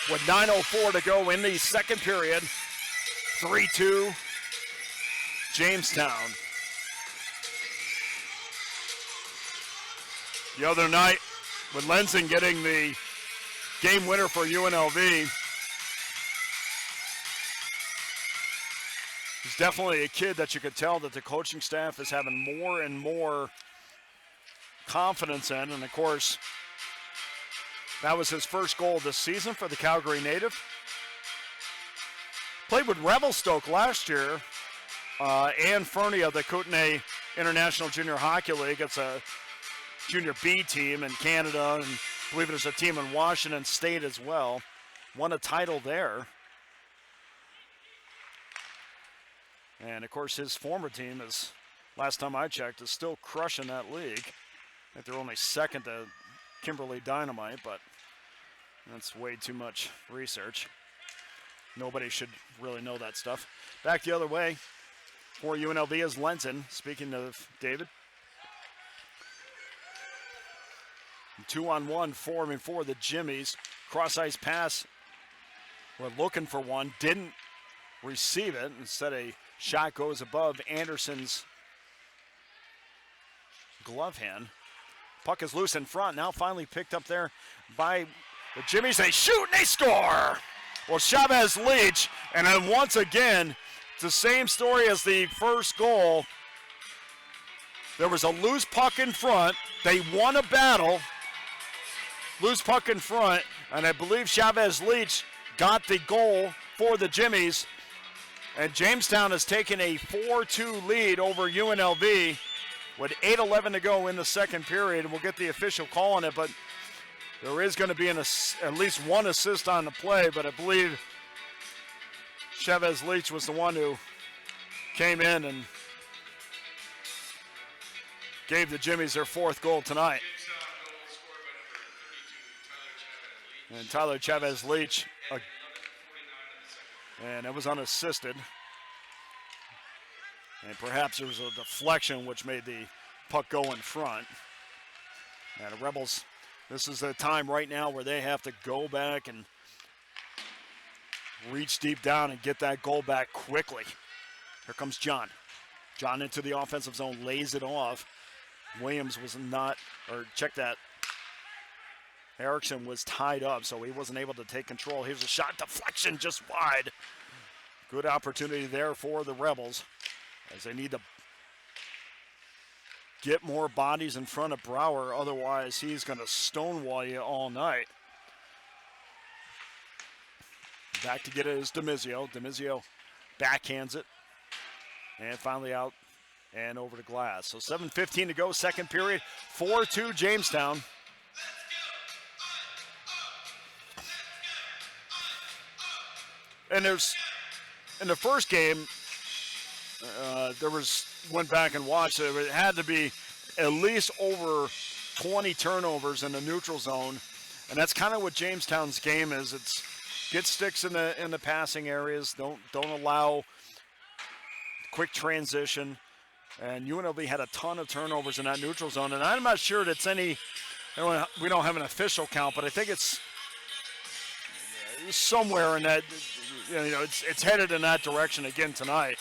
with 9:04 to go in the second period. 3-2 Jamestown. The other night, with Lenzen getting the game winner for UNLV, he's definitely a kid that you could tell that the coaching staff is having more and more confidence in. And of course, that was his first goal this season for the Calgary native. Played with Revelstoke last year. Ann Fernie of the Kootenay International Junior Hockey League. It's a Junior B team in Canada, and I believe there's a team in Washington State as well. Won a title there. And of course his former team is, last time I checked, is still crushing that league. I think they're only second to Kimberly Dynamite, but that's way too much research. Nobody should really know that stuff. Back the other way for UNLV is Lenzen. Speaking of David. 2-on-1 forming for the Jimmies. Cross-ice pass. We're looking for one. Didn't receive it. Instead, a shot goes above Anderson's glove hand. Puck is loose in front. Now finally picked up there by the Jimmies. They shoot and they score. Well, Chavez Leach. And then once again, it's the same story as the first goal. There was a loose puck in front. They won a battle. Loose puck in front, and I believe Chavez Leach got the goal for the Jimmies. And Jamestown has taken a 4-2 lead over UNLV with 8:11 to go in the second period. We'll get the official call on it, but there is going to be at least one assist on the play, but I believe Chavez Leach was the one who came in and gave the Jimmies their 4th goal tonight. And Tyler Chavez Leach, and it was unassisted. And perhaps there was a deflection which made the puck go in front. And the Rebels, this is the time right now where they have to go back and reach deep down and get that goal back quickly. Here comes John. John into the offensive zone, lays it off. Williams was not, or check that. Erickson was tied up, so he wasn't able to take control. Here's a shot, deflection just wide. Good opportunity there for the Rebels as they need to get more bodies in front of Brower. Otherwise, he's going to stonewall you all night. Back to get it is Demizio. Demizio backhands it. And finally out and over the glass. So 7:15 to go, second period. 4-2 Jamestown. And in the first game, went back and watched it. It had to be at least over 20 turnovers in the neutral zone, and that's kind of what Jamestown's game is. It's get sticks in the passing areas. Don't allow quick transition. And UNLV had a ton of turnovers in that neutral zone, and I'm not sure that's any. We don't have an official count, but I think it's somewhere in that. It's headed in that direction again tonight.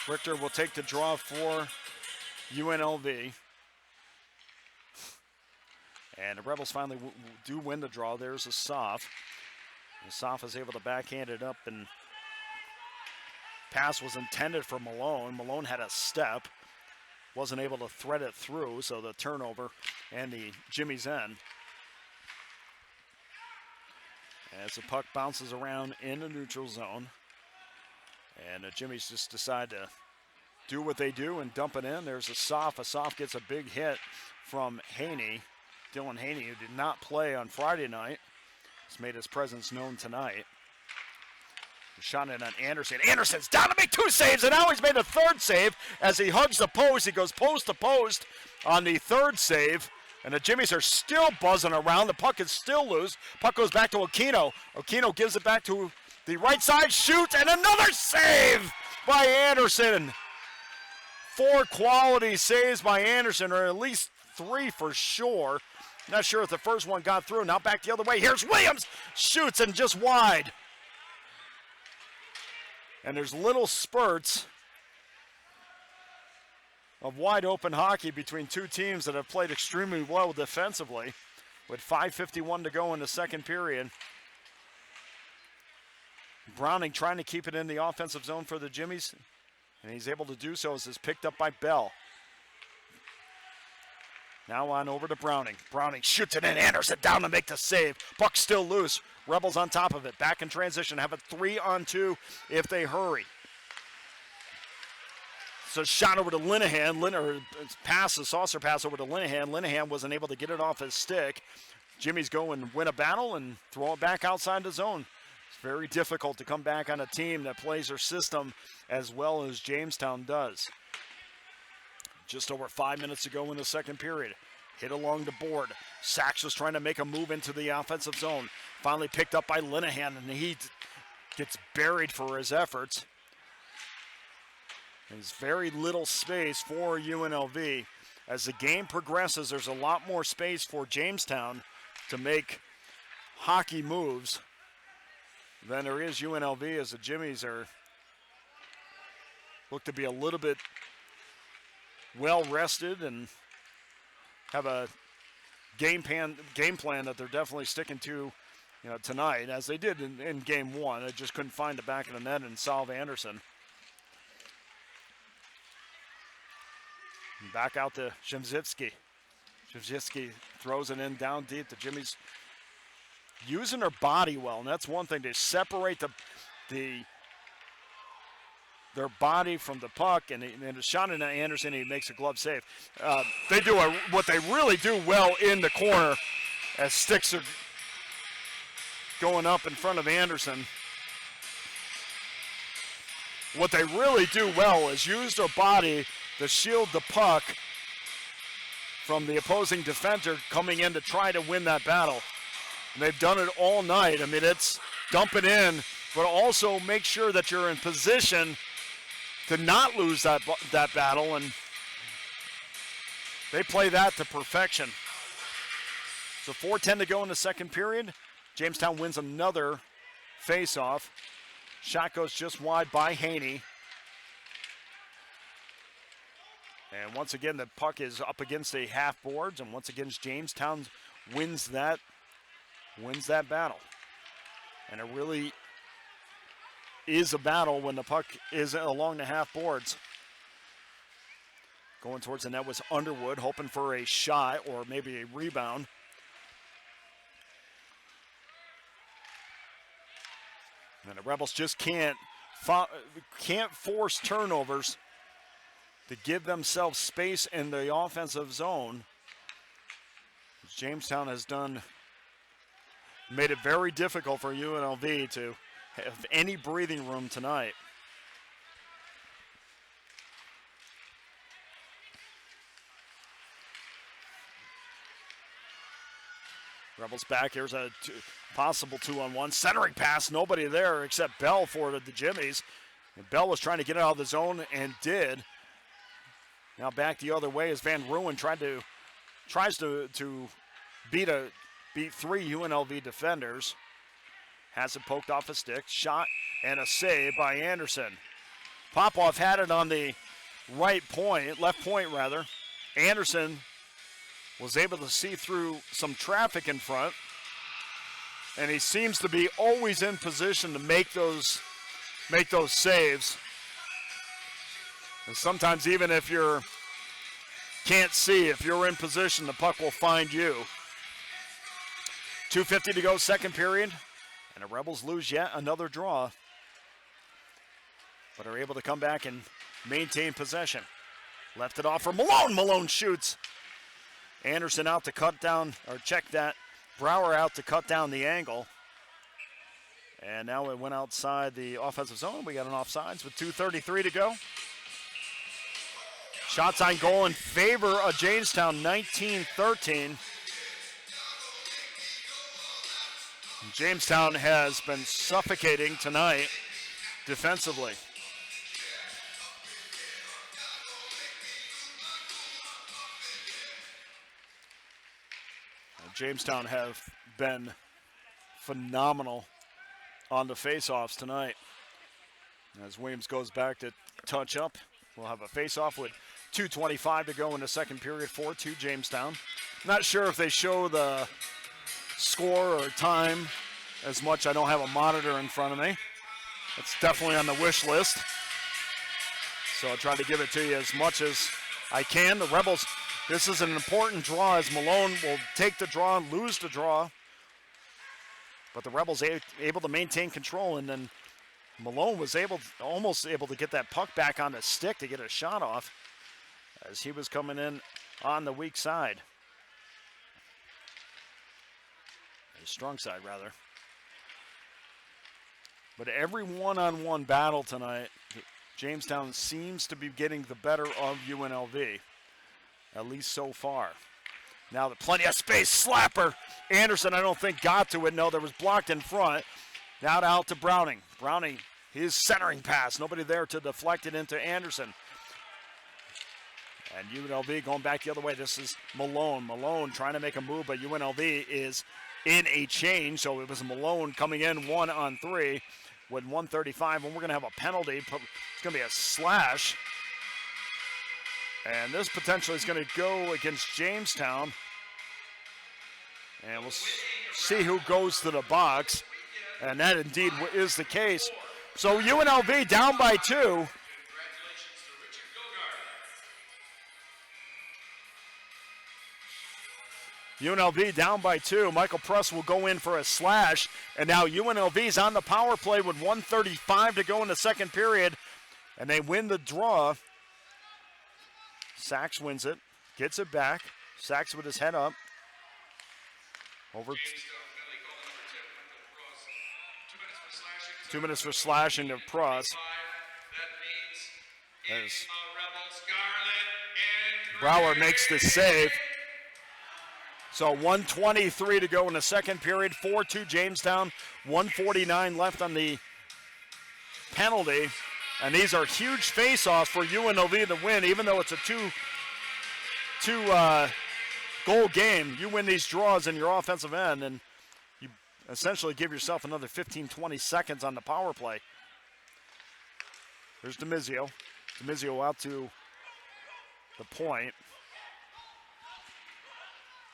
Richter will take the draw for UNLV. And the Rebels finally do win the draw. There's Asaf. Asaf is able to backhand it up, and pass was intended for Malone. Malone had a step, wasn't able to thread it through, so the turnover and the Jimmy's end. As the puck bounces around in the neutral zone. And the Jimmies just decide to do what they do and dump it in. There's Asaf. Asaf gets a big hit from Haney. Dylan Haney, who did not play on Friday night, has made his presence known tonight. Shot in on Anderson. Anderson's down to make 2 saves, and now he's made a 3rd save as he hugs the post. He goes post to post on the 3rd save. And the Jimmies are still buzzing around. The puck is still loose. Puck goes back to Aquino. Aquino gives it back to the right side, shoots, and another save by Anderson. 4 quality saves by Anderson, or at least 3 for sure. Not sure if the first one got through. Now back the other way. Here's Williams. Shoots and just wide. And there's little spurts of wide open hockey between two teams that have played extremely well defensively with 5:51 to go in the second period. Browning trying to keep it in the offensive zone for the Jimmies, and he's able to do so as it's picked up by Bell. Now on over to Browning. Browning shoots it in. Anderson down to make the save. Puck still loose. Rebels on top of it. Back in transition. Have a 3-on-2 if they hurry. So shot over to Linehan. Pass, a saucer pass over to Linehan. Linehan wasn't able to get it off his stick. Jimmy's go and win a battle and throw it back outside the zone. It's very difficult to come back on a team that plays their system as well as Jamestown does. Just over 5 minutes to go in the second period. Hit along the board. Sachs was trying to make a move into the offensive zone. Finally picked up by Linehan, and he gets buried for his efforts. There's very little space for UNLV. As the game progresses, there's a lot more space for Jamestown to make hockey moves than there is UNLV, as the Jimmies look to be a little bit well rested and have a game plan that they're definitely sticking to, tonight, as they did in game one. They just couldn't find the back of the net and solve Anderson. And back out to Shemzitsky. Shemzitsky throws it in down deep. The Jimmies using their body well, and that's one thing. They separate their body from the puck, and a shot into Anderson, he makes a glove save. They do what they really do well in the corner, as sticks are going up in front of Anderson. What they really do well is use their body to shield the puck from the opposing defender coming in to try to win that battle. And they've done it all night. I mean, it's dump it in, but also make sure that you're in position to not lose that battle, and they play that to perfection. So 4:10 to go in the second period. Jamestown wins another face-off. Shot goes just wide by Haney. And once again, the puck is up against the half boards, and once again, Jamestown wins that battle. And it really is a battle when the puck is along the half boards. Going towards the net was Underwood, hoping for a shot or maybe a rebound. And the Rebels just can't force turnovers to give themselves space in the offensive zone. Jamestown has made it very difficult for UNLV to have any breathing room tonight. Rebels back. Here's a possible 2-on-1. Centering pass. Nobody there except Bell for the Jimmies. And Bell was trying to get it out of the zone and did. Now back the other way as Van Ruin tries to beat three UNLV defenders. Has it poked off a stick. Shot and a save by Anderson. Popoff had it on the left point rather. Anderson was able to see through some traffic in front. And he seems to be always in position to make those saves. And sometimes even if can't see, if you're in position, the puck will find you. 2:50 to go, second period. And the Rebels lose yet another draw. But are able to come back and maintain possession. Left it off for Malone. Malone shoots. Anderson out to cut down, or check that. Brower out to cut down the angle. And now it went outside the offensive zone. We got an offsides with 2:33 to go. Shots on goal in favor of Jamestown, 19-13. Jamestown has been suffocating tonight defensively. Jamestown have been phenomenal on the face-offs tonight. As Williams goes back to touch up, we'll have a face-off with 2:25 to go in the second period, 4-2 Jamestown. Not sure if they show the score or time as much. I don't have a monitor in front of me. It's definitely on the wish list. So I'll try to give it to you as much as I can. The Rebels, this is an important draw as Malone will take the draw and lose the draw. But the Rebels able to maintain control, and then Malone was almost able to get that puck back on the stick to get a shot off as he was coming in on the weak side. The strong side, rather. But every one-on-one battle tonight, Jamestown seems to be getting the better of UNLV, at least so far. Now plenty of space, slapper. Anderson, I don't think, got to it. No, there was blocked in front. Now out to Browning. Browning, his centering pass. Nobody there to deflect it into Anderson. And UNLV going back the other way. This is Malone. Malone trying to make a move, but UNLV is in a change. So it was Malone coming in 1-on-3 with 1:35, and we're going to have a penalty. It's going to be a slash. And this potentially is going to go against Jamestown. And we'll see who goes to the box. And that indeed is the case. So UNLV down by 2. UNLV down by 2. Michael Press will go in for a slash. And now UNLV's on the power play with 1:35 to go in the second period. And they win the draw. Sachs wins it, gets it back. Sachs with his head up. Over 2 minutes for slashing to Press. As Brower makes the save. So 1:23 to go in the second period. 4-2 Jamestown. 1:49 left on the penalty. And these are huge face-offs for UNLV to win, even though it's a two-goal game. You win these draws in your offensive end, and you essentially give yourself another 15, 20 seconds on the power play. Here's DeMizio. DeMizio out to the point.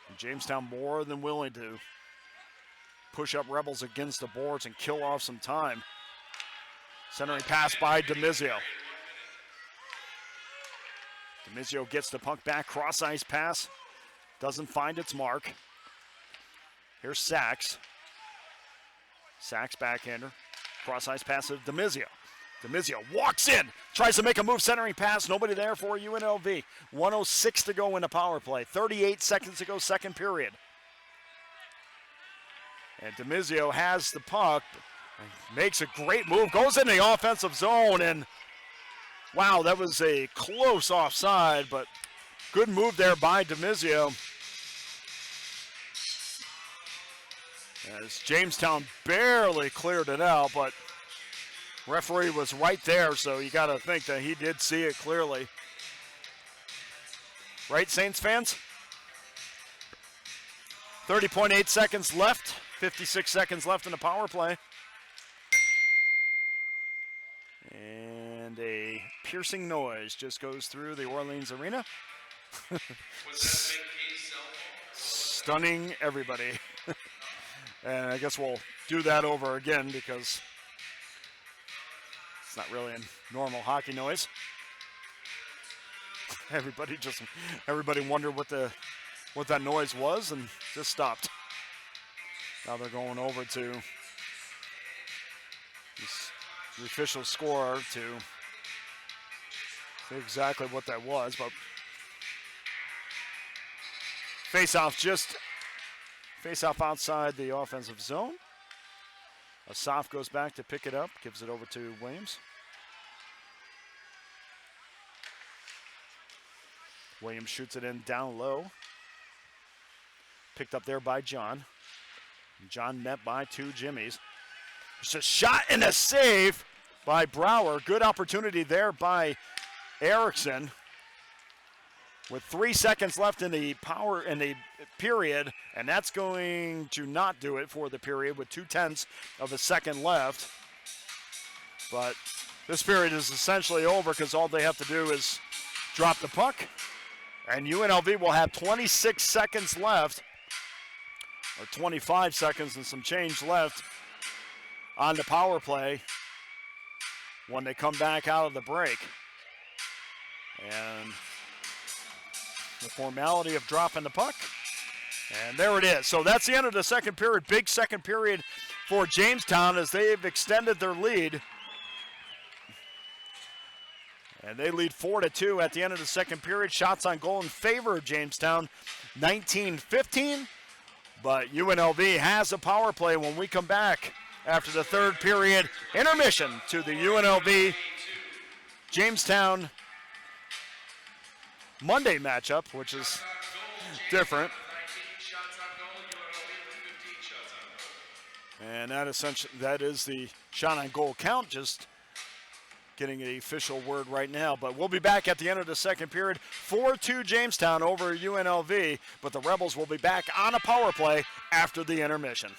And Jamestown more than willing to push up Rebels against the boards and kill off some time. Centering pass by DeMizio. DeMizio gets the puck back, cross-ice pass. Doesn't find its mark. Here's Sachs. Sachs backhander. Cross-ice pass to DeMizio. DeMizio walks in, tries to make a move, centering pass. Nobody there for UNLV. 1:06 to go in the power play. 38 seconds to go, second period. And DeMizio has the puck, makes a great move, goes in the offensive zone, and wow, that was a close offside, but good move there by DeMizio. As Jamestown barely cleared it out, but referee was right there, so you got to think that he did see it clearly. Right, Saints fans? 30.8 seconds left, 56 seconds left in the power play. And a piercing noise just goes through the Orleans Arena. Stunning everybody. And I guess we'll do that over again because it's not really a normal hockey noise. Everybody wondered what that noise was and just stopped. Now they're going over to the official scorer to see exactly what that was, but face-off outside the offensive zone. Asaf goes back to pick it up, gives it over to Williams. Williams shoots it in down low. Picked up there by John. John met by two Jimmies. It's a shot and a save by Brower. Good opportunity there by Erickson. With 3 seconds left in the period, and that's going to not do it for the period with 0.2 of a second left. But this period is essentially over because all they have to do is drop the puck, and UNLV will have 26 seconds left, or 25 seconds and some change left on the power play when they come back out of the break. And the formality of dropping the puck. And there it is. So that's the end of the second period. Big second period for Jamestown as they've extended their lead. And they lead 4-2 at the end of the second period. Shots on goal in favor of Jamestown, 19-15. But UNLV has a power play when we come back after the third period intermission to the UNLV Jamestown Monday matchup, which is different. And that is the shot on goal count, just getting the official word right now. But we'll be back at the end of the second period. 4-2 Jamestown over UNLV, but the Rebels will be back on a power play after the intermission.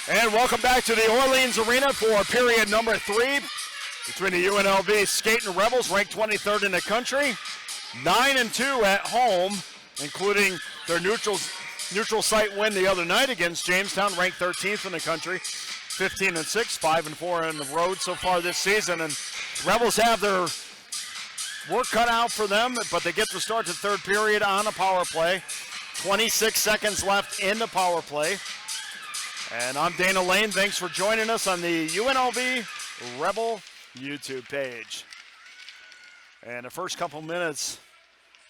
And welcome back to the Orleans Arena for period number 3 between the UNLV Skating Rebels, ranked 23rd in the country, 9-2 at home, including their neutral site win the other night against Jamestown, ranked 13th in the country, 15-6, 5-4 on the road so far this season. And Rebels have their work cut out for them, but they get to start the third period on a power play. 26 seconds left in the power play. And I'm Dana Lane. Thanks for joining us on the UNLV Rebel YouTube page. And the first couple minutes,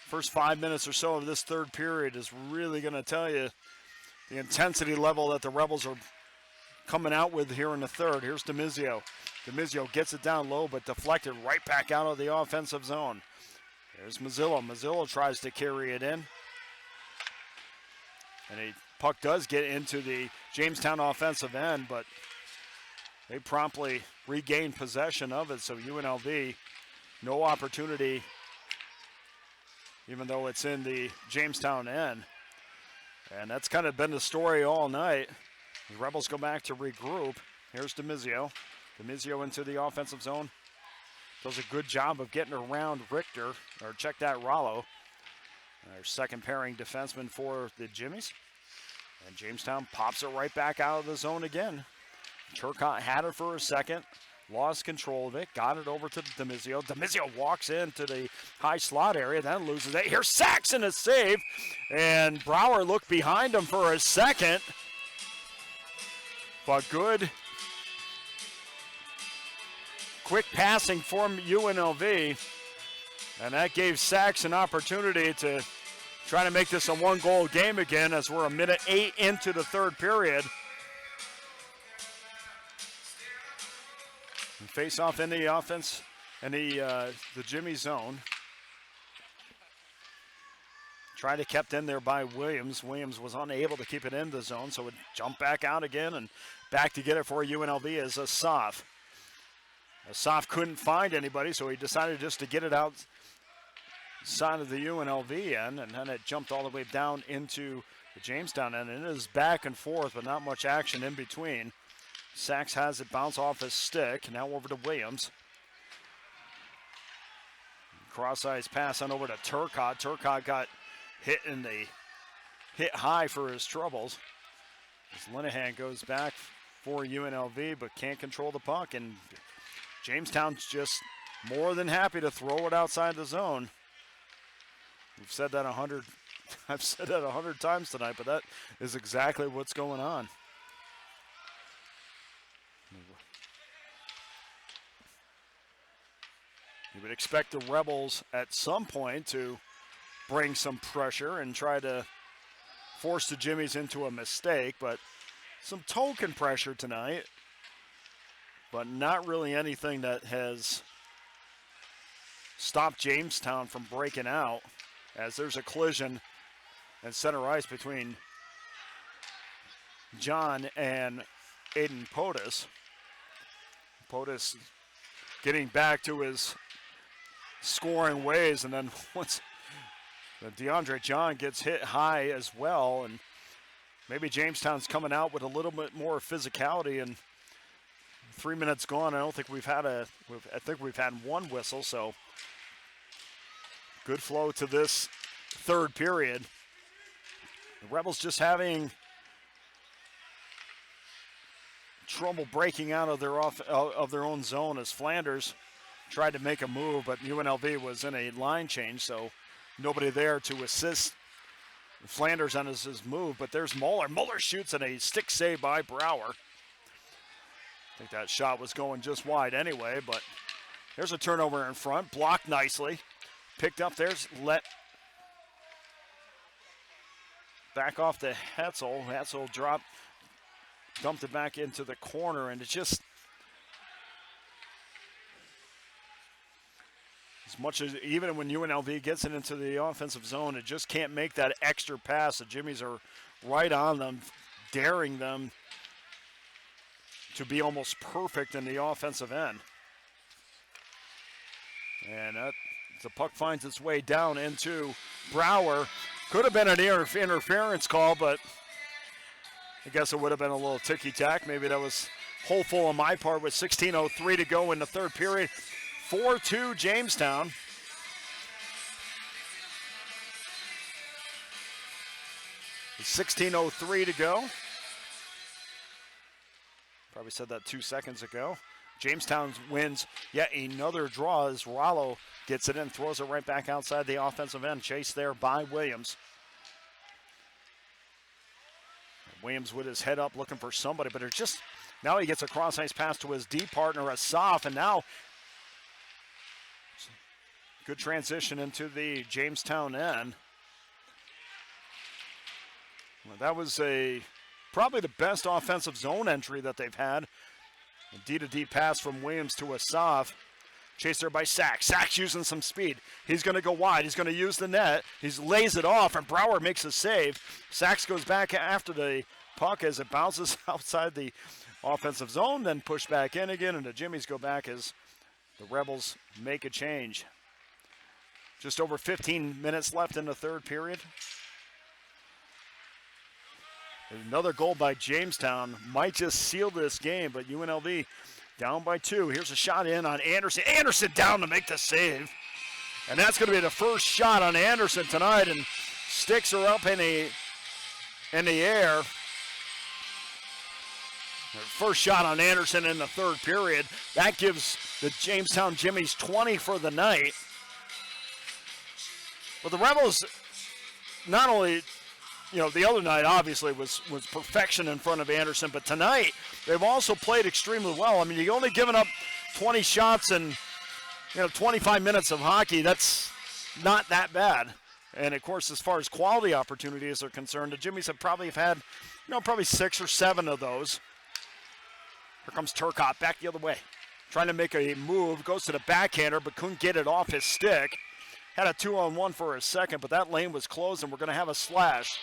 first 5 minutes or so of this third period is really going to tell you the intensity level that the Rebels are coming out with here in the third. Here's DeMizio. DeMizio gets it down low, but deflected right back out of the offensive zone. There's Mazzillo. Mazzillo tries to carry it in. And a puck does get into the Jamestown offensive end, but they promptly regain possession of it. So UNLV, no opportunity, even though it's in the Jamestown end. And that's kind of been the story all night. The Rebels go back to regroup. Here's DeMizio. DeMizio into the offensive zone. Does a good job of getting around Richter, or check that, Rollo. Our second pairing defenseman for the Jimmies. And Jamestown pops it right back out of the zone again. Turcotte had it for a second, lost control of it, got it over to DeMizio. DeMizio walks into the high slot area, then loses it. Here's Saxon, a save, and Brower looked behind him for a second. But good, quick passing from UNLV, and that gave Sachs an opportunity to try to make this a one-goal game again as we're a minute 8 into the third period. And face off in the offense in the Jimmy zone. Tried to kept in there by Williams. Williams was unable to keep it in the zone, so it jumped back out again and back to get it for UNLV as Asaf. Asaf couldn't find anybody, so he decided just to get it out side of the UNLV end, and then it jumped all the way down into the Jamestown end, and it is back and forth, but not much action in between. Sachs has it bounce off his stick, now over to Williams. Cross-ice pass on over to Turcotte. Turcotte got hit high for his troubles. As Linehan goes back for UNLV, but can't control the puck, and Jamestown's just more than happy to throw it outside the zone. We've said that I've said that 100 times tonight, but that is exactly what's going on. You would expect the Rebels at some point to bring some pressure and try to force the Jimmies into a mistake, but some token pressure tonight, but not really anything that has stopped Jamestown from breaking out, as there's a collision in center ice between John and Aiden Potus. Potus getting back to his scoring ways, and then once DeAndre John gets hit high as well, and maybe Jamestown's coming out with a little bit more physicality. And 3 minutes gone, I don't think I think we've had one whistle, so good flow to this third period. The Rebels just having trouble breaking out of their own zone as Flanders tried to make a move, but UNLV was in a line change, so nobody there to assist Flanders on his move. But there's Muller. Muller shoots, and a stick save by Brower. I think that shot was going just wide anyway, but there's a turnover in front, blocked nicely. Picked up, there's back off to Hetzel. Hetzel dumped it back into the corner, and it's just, as much as, even when UNLV gets it into the offensive zone, it just can't make that extra pass. The Jimmies are right on them, daring them to be almost perfect in the offensive end. And the puck finds its way down into Brower. Could have been an interference call, but I guess it would have been a little ticky-tack. Maybe that was hopeful on my part with 16:03 to go in the third period. 4-2 Jamestown. With 16:03 to go. Probably said that 2 seconds ago. Jamestown wins yet another draw as Rollo gets it in, throws it right back outside the offensive end. Chased there by Williams. Williams with his head up looking for somebody, but it's just, now he gets a cross-ice pass to his D partner, Asaf, and now good transition into the Jamestown end. Well, that was probably the best offensive zone entry that they've had. A D-to-D pass from Williams to Asaf. Chased there by Sachs. Sachs using some speed. He's going to go wide. He's going to use the net. He lays it off, and Brower makes a save. Sachs goes back after the puck as it bounces outside the offensive zone, then pushed back in again, and the Jimmies go back as the Rebels make a change. Just over 15 minutes left in the third period. Another goal by Jamestown might just seal this game, but UNLV down by 2. Here's a shot in on Anderson. Anderson down to make the save. And that's going to be the first shot on Anderson tonight, and sticks are up in the air. First shot on Anderson in the third period. That gives the Jamestown Jimmies 20 for the night. But the Rebels, not only, the other night obviously was perfection in front of Anderson, but tonight they've also played extremely well. I mean, you've only given up 20 shots in 25 minutes of hockey. That's not that bad. And of course, as far as quality opportunities are concerned, the Jimmies have probably had, probably 6 or 7 of those. Here comes Turcotte back the other way, trying to make a move, goes to the backhander, but couldn't get it off his stick. Had a 2-on-1 for a second, but that lane was closed, and we're going to have a slash.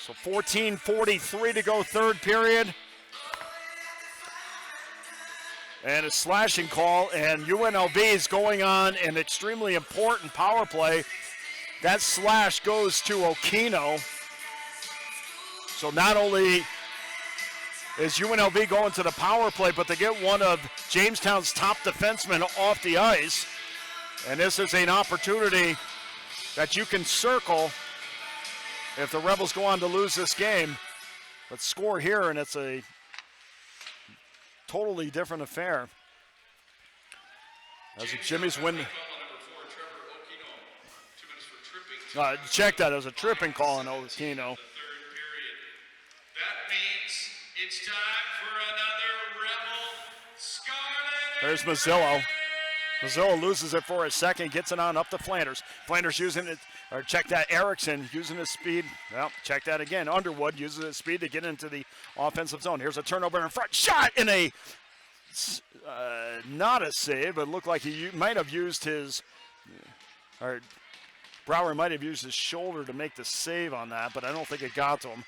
So 14:43 to go, third period. And a slashing call, and UNLV is going on an extremely important power play. That slash goes to Okino. So not only is UNLV going to the power play, but they get one of Jamestown's top defensemen off the ice. And this is an opportunity that you can circle if the Rebels go on to lose this game. Let's score here, and it's a totally different affair. As the Jimmies win. Check that. It was a tripping call on Okino. That means it's time for another Rebel Scarlet. There's Mazzillo. Mazzillo loses it for a second, gets it on up to Flanders. Flanders using it, or check that, Erickson using his speed. Well, check that again. Underwood uses his speed to get into the offensive zone. Here's a turnover in front. Shot in a, not a save, but it looked like he might have used his, or Brower might have used his shoulder to make the save on that, but I don't think it got to him.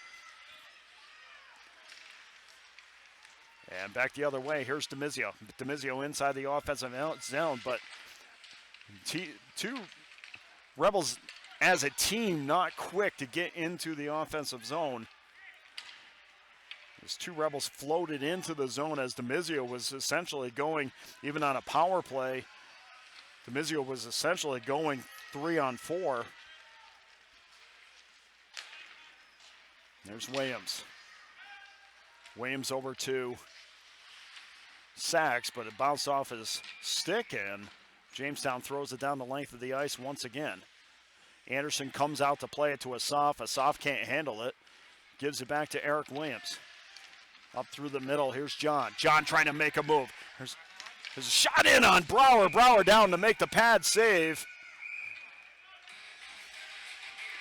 And back the other way, here's Demizio. Demizio inside the offensive zone, but two Rebels as a team not quick to get into the offensive zone. Those two Rebels floated into the zone as Demizio was essentially going, even on a power play, Demizio was essentially going 3-on-4. There's Williams. Williams over to Sachs, but it bounced off his stick, and Jamestown throws it down the length of the ice once again. Anderson comes out to play it to Asaf. Asaf can't handle it. Gives it back to Eric Williams. Up through the middle, here's John. John trying to make a move. There's a shot in on Brower. Brower down to make the pad save.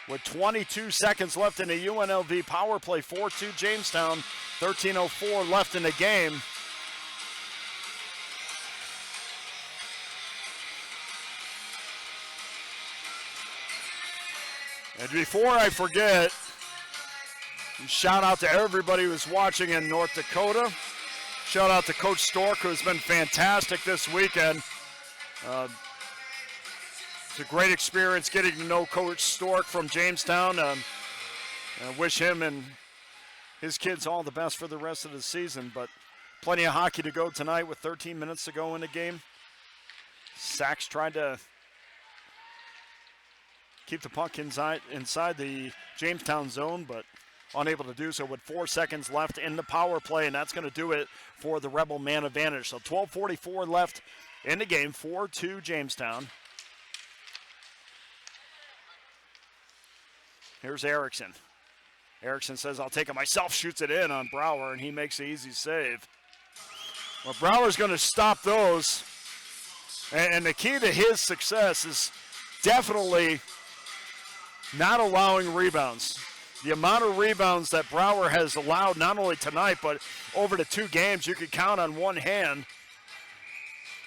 With 22 seconds left in the UNLV power play, 4-2 Jamestown, 13:04 left in the game. And before I forget, shout out to everybody who's watching in North Dakota. Shout out to Coach Stork, who's been fantastic this weekend. It's a great experience getting to know Coach Stork from Jamestown. I wish him and his kids all the best for the rest of the season, but plenty of hockey to go tonight with 13 minutes to go in the game. Sachs tried to keep the puck inside the Jamestown zone, but unable to do so with 4 seconds left in the power play, and that's going to do it for the Rebel man advantage. So 12:44 left in the game, 4-2 Jamestown. Here's Erickson. Erickson says, I'll take it myself, shoots it in on Brower, and he makes the easy save. Well, Brower's going to stop those, and the key to his success is definitely not allowing rebounds. The amount of rebounds that Brower has allowed, not only tonight, but over the 2 games, you could count on one hand.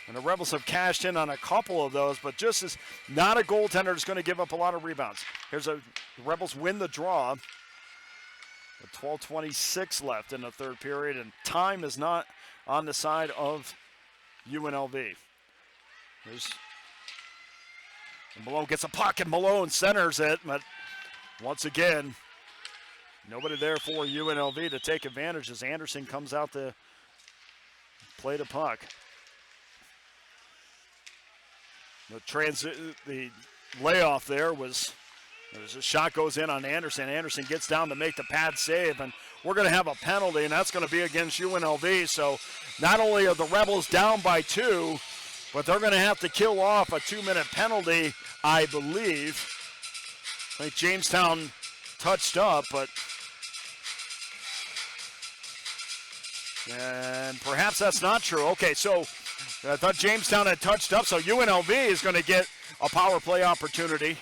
And the Rebels have cashed in on a couple of those, but just as not a goaltender that's going to give up a lot of rebounds. The Rebels win the draw with 12:26 left in the third period, and time is not on the side of UNLV. Malone gets a puck, and Malone centers it, but once again, nobody there for UNLV to take advantage as Anderson comes out to play the puck. The layoff there was a shot goes in on Anderson. Anderson gets down to make the pad save, and we're going to have a penalty, and that's going to be against UNLV. So not only are the Rebels down by 2, but they're going to have to kill off a 2-minute penalty, I believe. I think Jamestown touched up, and perhaps that's not true. Okay, so I thought Jamestown had touched up, so UNLV is going to get a power play opportunity.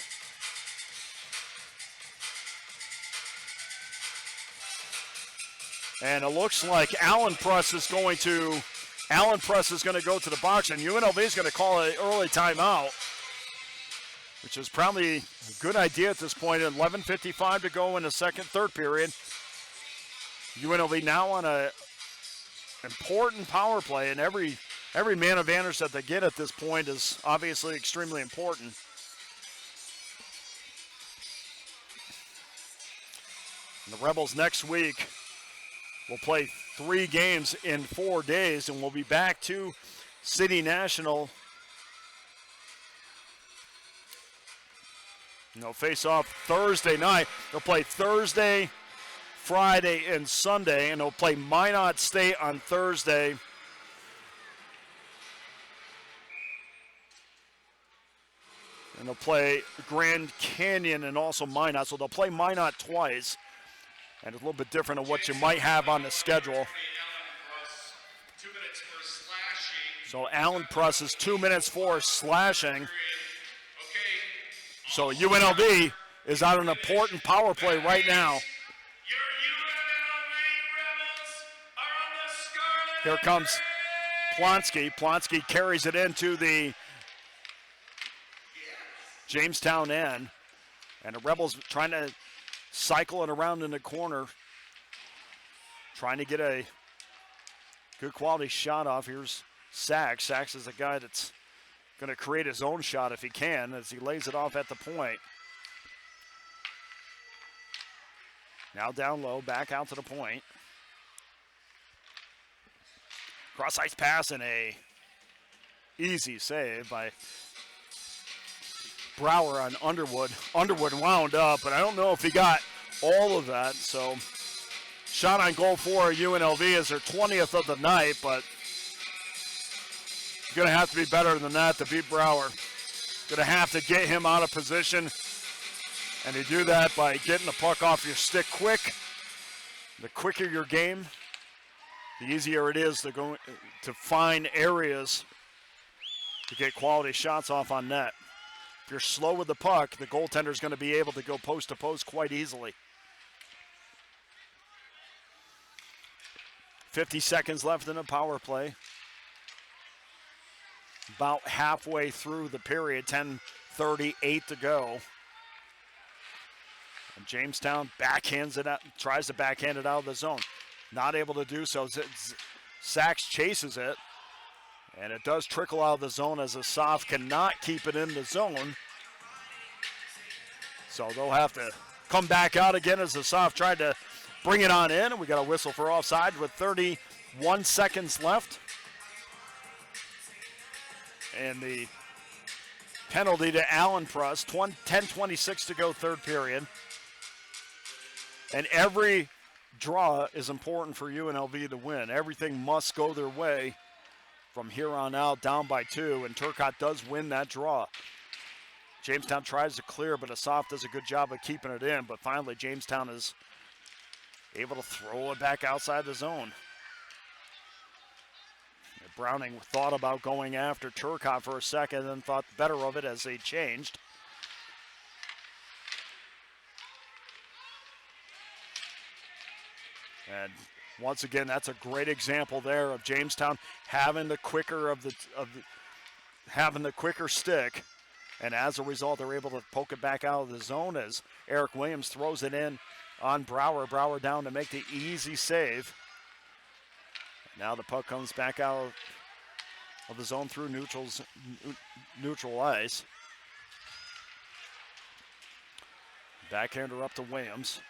And it looks like Allen Press is going to go to the box, and UNLV is going to call an early timeout, which is probably a good idea at this point. 11:55 to go in the third period. UNLV now on a important power play, and every man advantage that they get at this point is obviously extremely important. And the Rebels next week will play 3 games in 4 days, and we'll be back to City National. They'll face off Thursday night. They'll play Thursday, Friday, and Sunday, and they'll play Minot State on Thursday. And they'll play Grand Canyon and also Minot. So they'll play Minot twice. And it's a little bit different of what you might have on the schedule. So Allen Press is 2 minutes for slashing. So UNLV is on an important power play right now. Here comes Plonsky. Plonsky carries it into the Jamestown end. And the Rebels trying to cycle it around in the corner. Trying to get a good quality shot off. Here's Sachs. Sachs is a guy that's going to create his own shot if he can as he lays it off at the point. Now down low, back out to the point. Cross-ice pass and a easy save by Brower on Underwood. Underwood wound up, but I don't know if he got all of that. So shot on goal for UNLV is their 20th of the night, but going to have to be better than that to beat Brower. Going to have to get him out of position, and you do that by getting the puck off your stick quick. The quicker your game, the easier it is to find areas to get quality shots off on net. If you're slow with the puck, the goaltender is going to be able to go post to post quite easily. 50 seconds left in the power play. About halfway through the period, 10:38 to go. And Jamestown backhands it out, tries to backhand it out of the zone. Not able to do so. Sachs chases it, and it does trickle out of the zone as Asaf cannot keep it in the zone. So they'll have to come back out again as Asaf tried to bring it on in. And we got a whistle for offside with 31 seconds left. And the penalty to Allen Press, 10:26 to go, third period. And every draw is important for UNLV to win. Everything must go their way from here on out, down by 2, and Turcotte does win that draw. Jamestown tries to clear, but Asaf does a good job of keeping it in, but finally Jamestown is able to throw it back outside the zone. Browning thought about going after Turcotte for a second and thought better of it as they changed. And once again, that's a great example there of Jamestown having the quicker having the quicker stick, and as a result, they're able to poke it back out of the zone as Eric Williams throws it in on Brower. Brower down to make the easy save. Now the puck comes back out of the zone through neutral ice. Backhander up to Williams.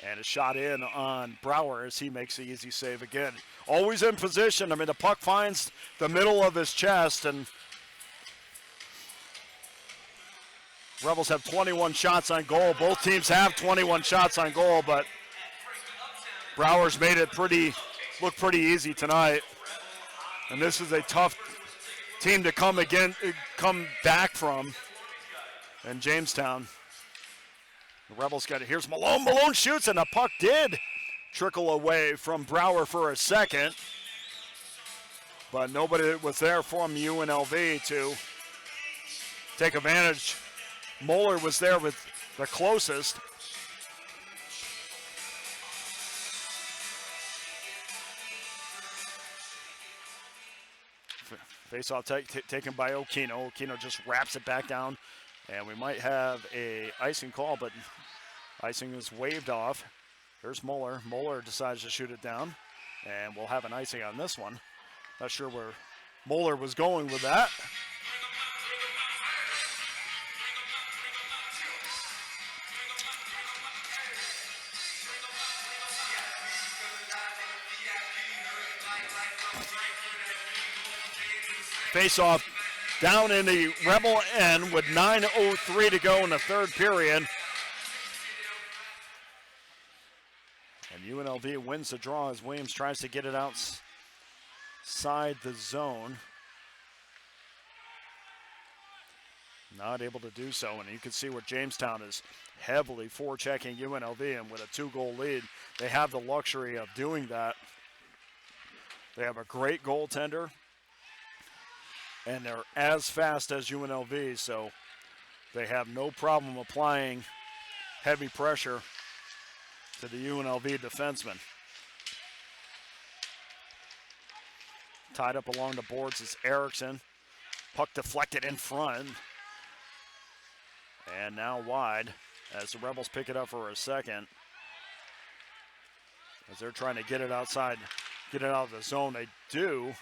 And a shot in on Brower as he makes the easy save again. Always in position. I mean, the puck finds the middle of his chest, and Rebels have 21 shots on goal. Both teams have 21 shots on goal, but Brower's made it look pretty easy tonight. And this is a tough team to come back from in Jamestown. The Rebels got it. Here's Malone. Malone shoots, and the puck did trickle away from Brower for a second. But nobody was there from UNLV to take advantage. Moeller was there with the closest. Face-off taken by Okino. Okino just wraps it back down. And we might have a icing call, but icing is waved off. Here's Moeller. Moeller decides to shoot it down, and we'll have an icing on this one. Not sure where Moeller was going with that. Face-off down in the Rebel end with 9:03 to go in the third period. And UNLV wins the draw as Williams tries to get it outside the zone. Not able to do so, and you can see where Jamestown is heavily forechecking UNLV, and with a 2-goal lead, they have the luxury of doing that. They have a great goaltender, and they're as fast as UNLV, so they have no problem applying heavy pressure to the UNLV defenseman. Tied up along the boards is Erickson. Puck deflected in front. And now wide as the Rebels pick it up for a second. As they're trying to get it outside, get it out of the zone. They do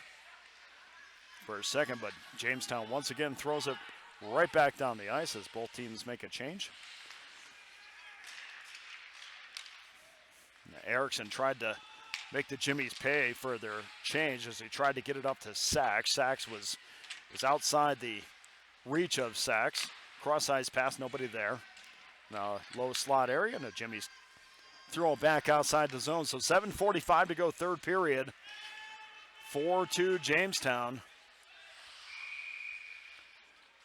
for a second, but Jamestown once again throws it right back down the ice as both teams make a change. Now, Erickson tried to make the Jimmies pay for their change as he tried to get it up to Sachs. Sachs was outside the reach of Sachs. Cross-ice pass, nobody there. Now low slot area, and the Jimmies throw it back outside the zone. So 7:45 to go, third period. 4-2 Jamestown.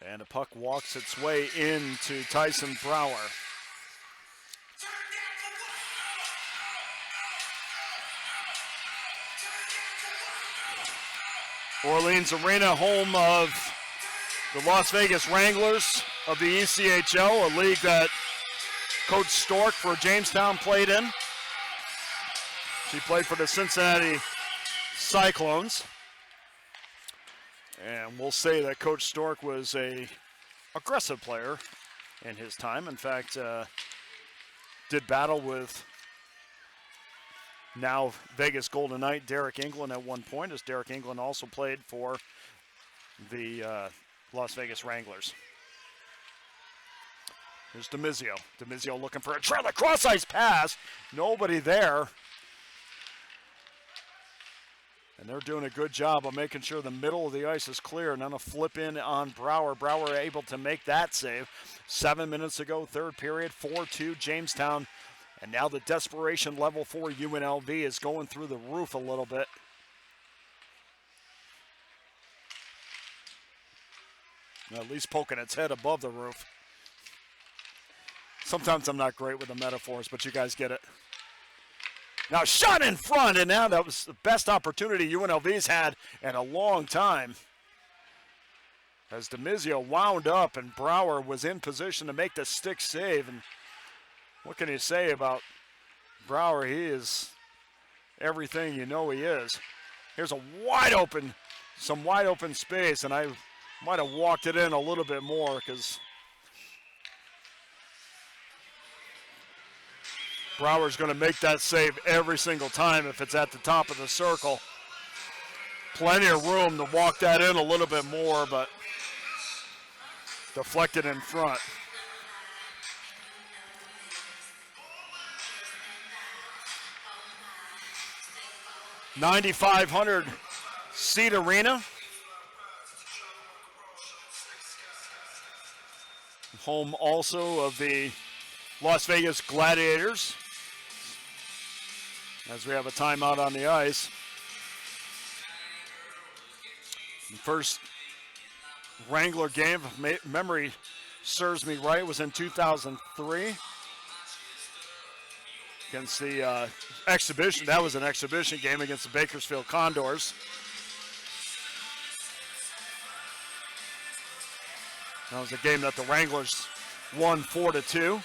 And the puck walks its way into Tyson Brower. Orleans Arena, home of the Las Vegas Wranglers of the ECHL, a league that Coach Stork for Jamestown played in. She played for the Cincinnati Cyclones. And we'll say that Coach Stork was an aggressive player in his time. In fact, did battle with now Vegas Golden Knight Derek England at one point, as Derek England also played for the Las Vegas Wranglers. Here's DeMizio. DeMizio looking for a trailer cross ice pass. Nobody there. And they're doing a good job of making sure the middle of the ice is clear. And then a flip in on Brower. Brower able to make that save. 7 minutes ago, third period, 4-2 Jamestown. And now the desperation level for UNLV is going through the roof a little bit. At least poking its head above the roof. Sometimes I'm not great with the metaphors, but you guys get it. Now shot in front, and now that was the best opportunity UNLV's had in a long time. As DeMizio wound up and Brower was in position to make the stick save. And what can you say about Brower? He is everything you know he is. Here's a some wide open space, and I might have walked it in a little bit more because Brower's going to make that save every single time if it's at the top of the circle. Plenty of room to walk that in a little bit more, but deflected in front. $9,500 seat arena. Home also of the Las Vegas Gladiators. As we have a timeout on the ice. The first Wrangler game, if memory serves me right, was in 2003 against the exhibition. That was an exhibition game against the Bakersfield Condors. That was a game that the Wranglers won 4-2.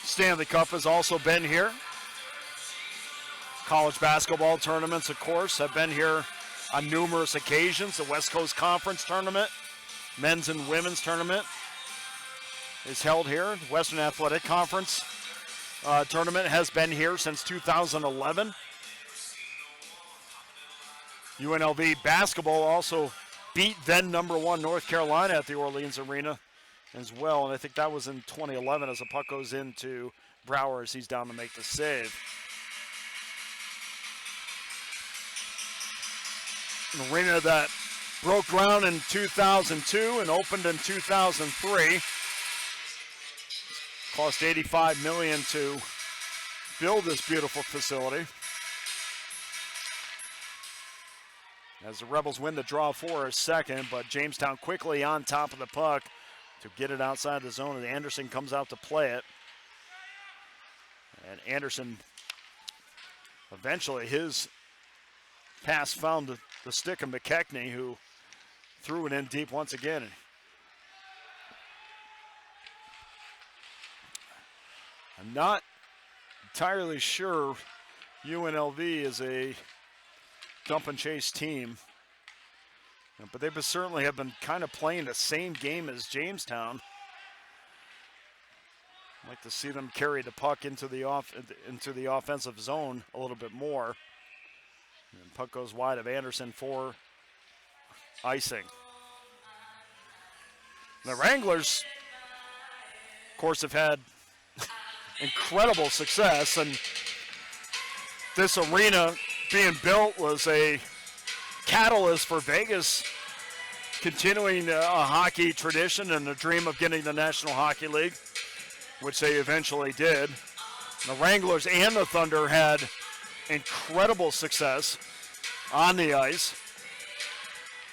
Stanley Cup has also been here. College basketball tournaments, of course, have been here on numerous occasions. The West Coast Conference tournament, men's and women's tournament is held here. The Western Athletic Conference tournament has been here since 2011. UNLV basketball also beat then number 1 North Carolina at the Orleans Arena as well. And I think that was in 2011 as the puck goes into Brower as he's down to make the save. An arena that broke ground in 2002 and opened in 2003. Cost $85 million to build this beautiful facility. As the Rebels win the draw for a second, but Jamestown quickly on top of the puck to get it outside the zone, and Anderson comes out to play it. And Anderson, eventually his pass found the stick of McKechnie, who threw it in deep once again. I'm not entirely sure UNLV is a dump and chase team, but they certainly have been kind of playing the same game as Jamestown. I'd like to see them carry the puck into the offensive zone a little bit more. And puck goes wide of Anderson for icing. The Wranglers, of course, have had incredible success, and this arena being built was a catalyst for Vegas continuing a hockey tradition and the dream of getting the National Hockey League, which they eventually did. The Wranglers and the Thunder had incredible success on the ice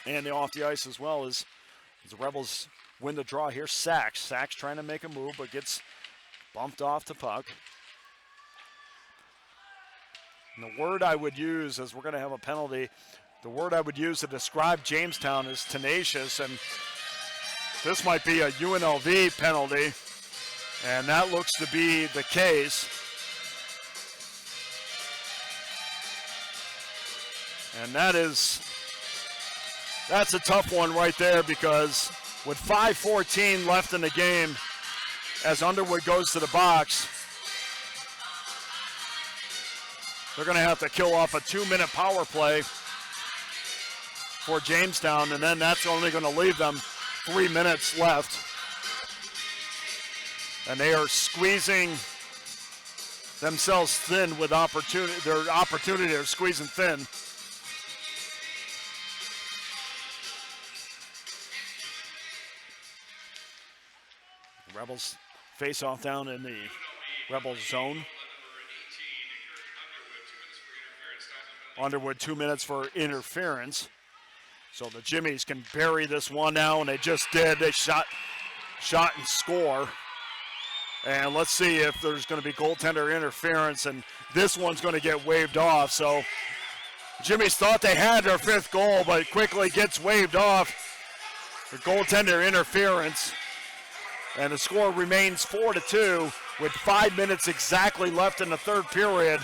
and off the ice as well, as the Rebels win the draw here. Sachs trying to make a move but gets bumped off the puck. And the word I would use, as we're going to have a penalty, the word I would use to describe Jamestown is tenacious, and this might be a UNLV penalty, and that looks to be the case. And that's a tough one right there, because with 5:14 left in the game, as Underwood goes to the box, they're going to have to kill off a 2-minute power play for Jamestown, and then that's only going to leave them 3 minutes left. And they are squeezing themselves thin with opportunity. Their opportunity are squeezing thin. The Rebels face off down in the Rebels zone. Underwood 2 minutes for interference. So the Jimmies can bury this one now, and they just did. They shot and score. And let's see if there's going to be goaltender interference, and this one's going to get waved off. So Jimmies thought they had their 5th goal, but it quickly gets waved off for goaltender interference. And the score remains 4-2 with 5 minutes exactly left in the 3rd period.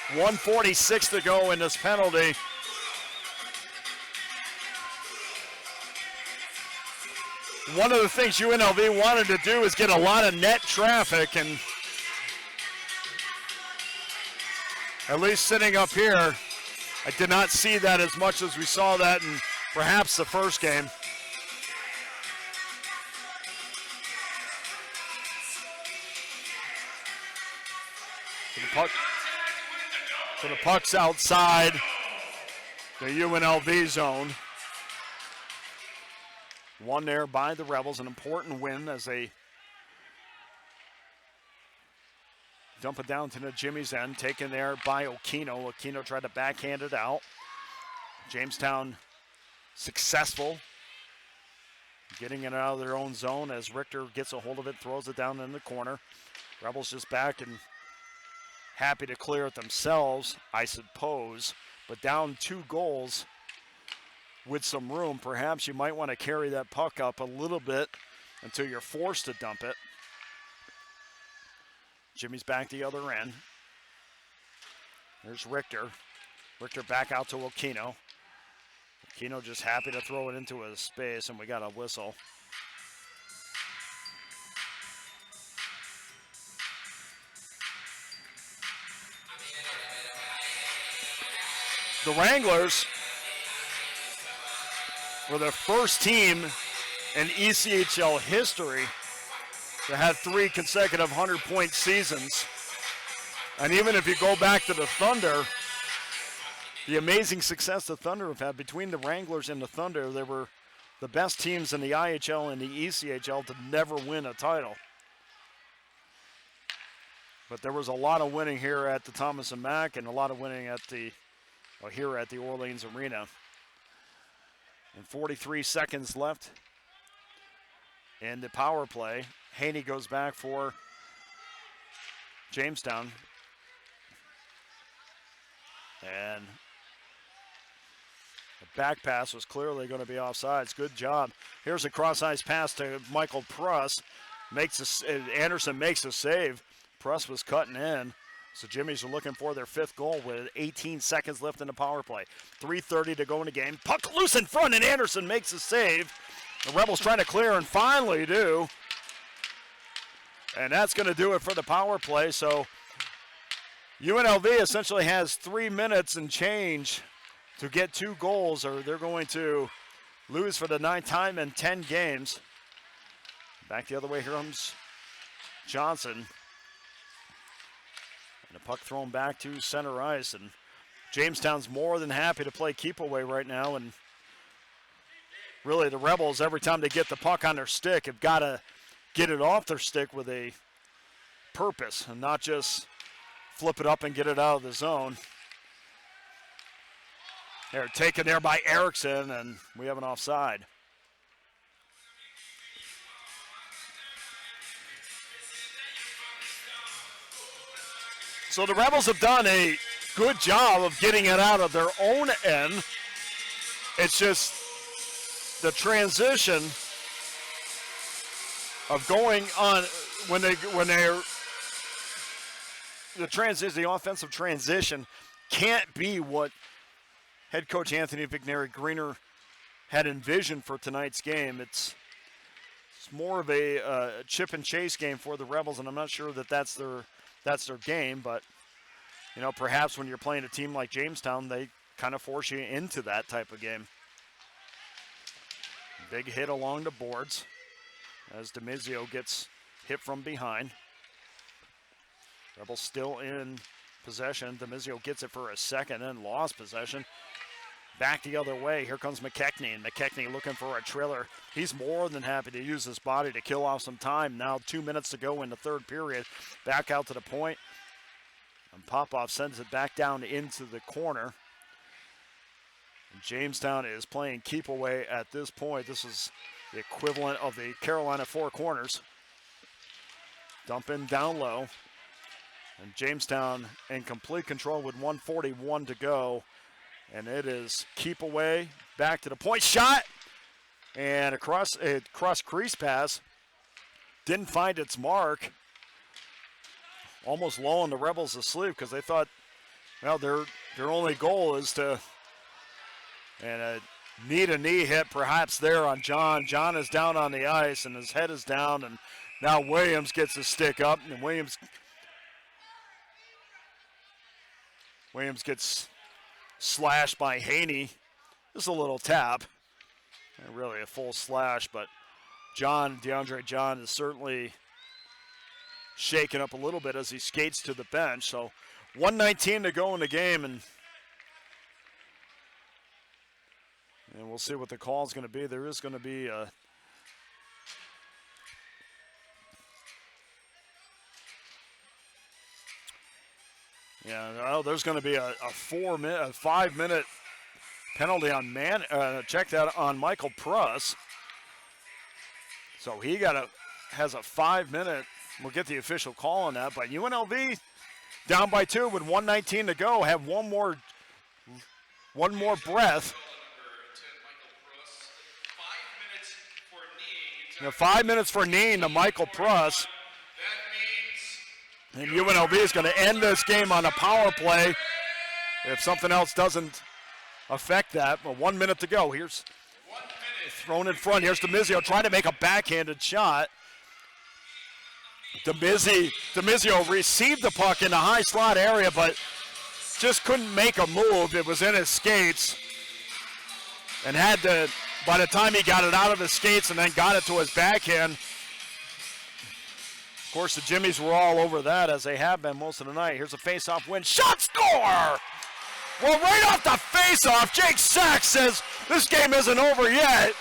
1:46 to go in this penalty. One of the things UNLV wanted to do is get a lot of net traffic, and at least sitting up here, I did not see that as much as we saw that in perhaps the first game. So the puck's outside the UNLV zone. Won there by the Rebels, an important win as they dump it down to the Jimmy's end, taken there by Aquino. Aquino tried to backhand it out. Jamestown successful getting it out of their own zone as Richter gets a hold of it, throws it down in the corner. Rebels just back and happy to clear it themselves, I suppose, but down 2 goals with some room. Perhaps you might want to carry that puck up a little bit until you're forced to dump it. Jimmy's back the other end. There's Richter. Richter back out to Aquino. Aquino just happy to throw it into his space, and we got a whistle. The Wranglers were the first team in ECHL history to have 3 consecutive 100-point seasons. And even if you go back to the Thunder, the amazing success the Thunder have had between the Wranglers and the Thunder, they were the best teams in the IHL and the ECHL to never win a title. But there was a lot of winning here at the Thomas and Mack and a lot of winning at here at the Orleans Arena. And 43 seconds left in the power play. Haney goes back for Jamestown. And the back pass was clearly going to be offsides. Good job. Here's a cross-ice pass to Michael Pruss. Anderson makes a save. Pruss was cutting in. So Jimmies are looking for their 5th goal with 18 seconds left in the power play. 3:30 to go in the game. Puck loose in front, and Anderson makes a save. The Rebels trying to clear and finally do. And that's going to do it for the power play. So UNLV essentially has 3 minutes and change to get 2 goals, or they're going to lose for the 9th time in 10 games. Back the other way, here comes Johnson. And the puck thrown back to center ice, and Jamestown's more than happy to play keep away right now. And really, the Rebels, every time they get the puck on their stick, have got to get it off their stick with a purpose and not just flip it up and get it out of the zone. They're taken there by Erickson, and we have an offside. So the Rebels have done a good job of getting it out of their own end. It's just the transition of going on the offensive transition can't be what head coach Anthony Vigneri-Greener had envisioned for tonight's game. It's more of a chip and chase game for the Rebels, and I'm not sure that that's their game, but perhaps when you're playing a team like Jamestown, they kind of force you into that type of game. Big hit along the boards. as DeMizio gets hit from behind. Rebels still in possession. DeMizio gets it for a second and lost possession. Back the other way. Here comes McKechnie, and McKechnie looking for a trailer. He's more than happy to use his body to kill off some time. Now 2 minutes to go in the third period. Back out to the point. And Popoff sends it back down into the corner. And Jamestown is playing keep away at this point. This is the equivalent of the Carolina Four Corners. Dumping down low. And Jamestown in complete control with 1:41 to go. And it is keep away, back to the point, shot, and across crease pass. Didn't find its mark. Almost lulling the Rebels asleep because they thought, well, their only goal is to, and a knee hit perhaps there on John. John is down on the ice and his head is down, and now Williams gets his stick up, and Williams gets slashed by Haney. Just a little tap. Not really a full slash, but DeAndre John is certainly shaken up a little bit as he skates to the bench. So 1:19 to go in the game, and we'll see what the call is going to be. There is going to be a there's going to be a 5-minute penalty on check that on Michael Pruss. So he has a 5-minute. We'll get the official call on that. But UNLV down by 2 with 1:19 to go. Have one more breath. 5 minutes for kneeing to Michael Pruss. And UNLV is going to end this game on a power play if something else doesn't affect that. But 1 minute to go. Here's thrown in front. Here's DeMizio trying to make a backhanded shot. DeMizio received the puck in the high slot area, but just couldn't make a move. It was in his skates. And had to, by the time he got it out of his skates and then got it to his backhand, of course, the Jimmies were all over that, as they have been most of the night. Here's a face-off win. Shot, score! Well, right off the face-off, Jake Sachs says this game isn't over yet.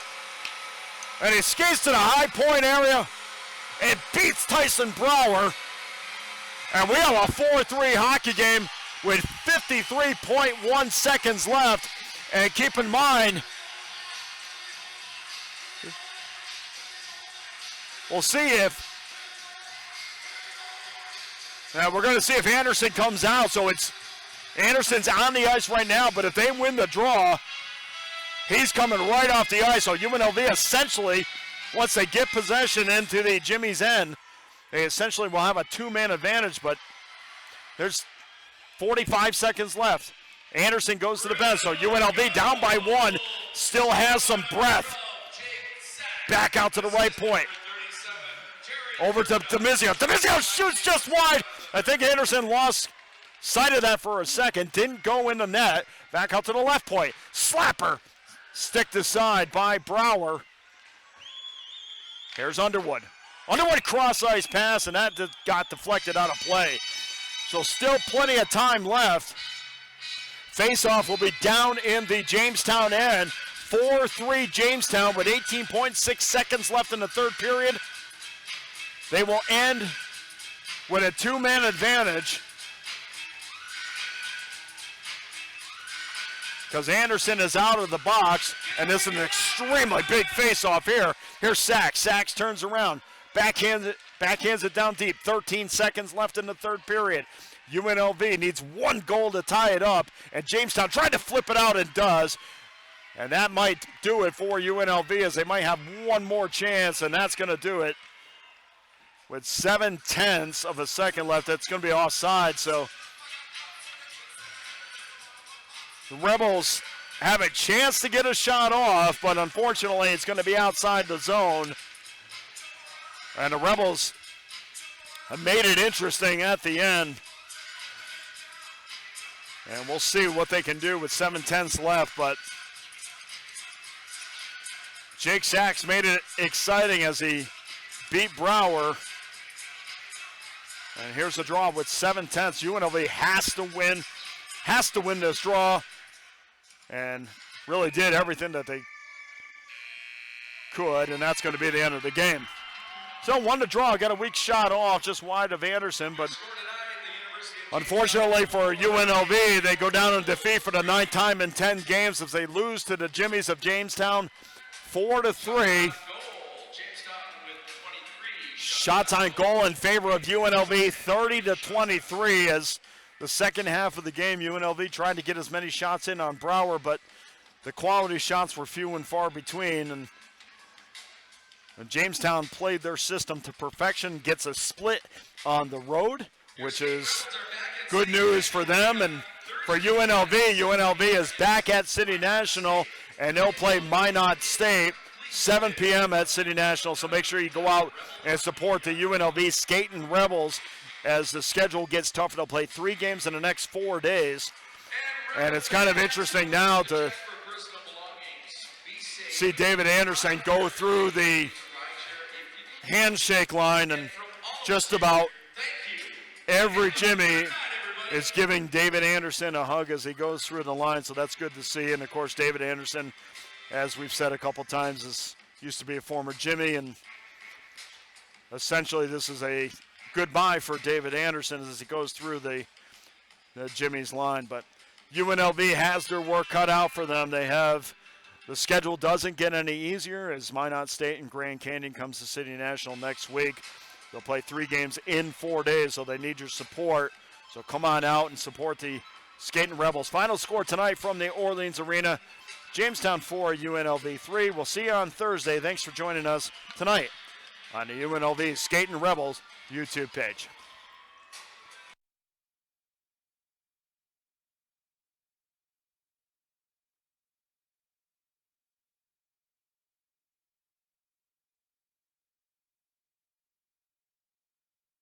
And he skates to the high point area and beats Tyson Brower. And we have a 4-3 hockey game with 53.1 seconds left. And keep in mind, we'll see if we're going to see if Anderson comes out. So Anderson's on the ice right now, but if they win the draw, he's coming right off the ice. So UNLV essentially, once they get possession into the Jimmy's end, they essentially will have a 2-man advantage, but there's 45 seconds left. Anderson goes to the bench, so UNLV down by 1, still has some breath. Back out to the right point. Over to DeMizio. DeMizio shoots just wide. I think Anderson lost sight of that for a second. Didn't go in the net. Back out to the left point. Slapper. Sticked aside by Brower. Here's Underwood. Underwood cross-ice pass, and that got deflected out of play. So still plenty of time left. Face-off will be down in the Jamestown end. 4-3 Jamestown with 18.6 seconds left in the third period. They will end with a 2-man advantage because Anderson is out of the box, and this is an extremely big face-off here. Here's Sachs. Sachs turns around, backhands it down deep. 13 seconds left in the third period. UNLV needs 1 goal to tie it up, and Jamestown tried to flip it out and does. And that might do it for UNLV, as they might have one more chance, and that's going to do it. With 0.7 of a second left, that's going to be offside. So the Rebels have a chance to get a shot off, but unfortunately it's going to be outside the zone. And the Rebels have made it interesting at the end. And we'll see what they can do with 0.7 left, but Jake Sachs made it exciting as he beat Brower. And here's the draw with 7/10. UNLV has to win this draw, and really did everything that they could, and that's going to be the end of the game. So 1 to draw, got a weak shot off just wide of Anderson, but unfortunately for UNLV, they go down in defeat for the 9th time in 10 games as they lose to the Jimmies of Jamestown 4-3. Shots on goal in favor of UNLV 30-23 as the second half of the game, UNLV tried to get as many shots in on Brower, but the quality shots were few and far between. And Jamestown played their system to perfection, gets a split on the road, which is good news for them. And for UNLV, UNLV is back at City National, and they'll play Minot State, 7 p.m. at City National. So make sure you go out and support the UNLV Skating Rebels as the schedule gets tougher. They'll play 3 games in the next 4 days. And it's kind of interesting now to see David Anderson go through the handshake line, and just about every Jimmy is giving David Anderson a hug as he goes through the line, so that's good to see. And of course, David Anderson, as we've said a couple times, used to be a former Jimmy, and essentially this is a goodbye for David Anderson as he goes through the Jimmy's line. But UNLV has their work cut out for them. The schedule doesn't get any easier as Minot State and Grand Canyon comes to City National next week. They'll play 3 games in 4 days, so they need your support. So come on out and support the Skating Rebels. Final score tonight from the Orleans Arena, Jamestown 4, UNLV 3. We'll see you on Thursday. Thanks for joining us tonight on the UNLV Skating Rebels YouTube page.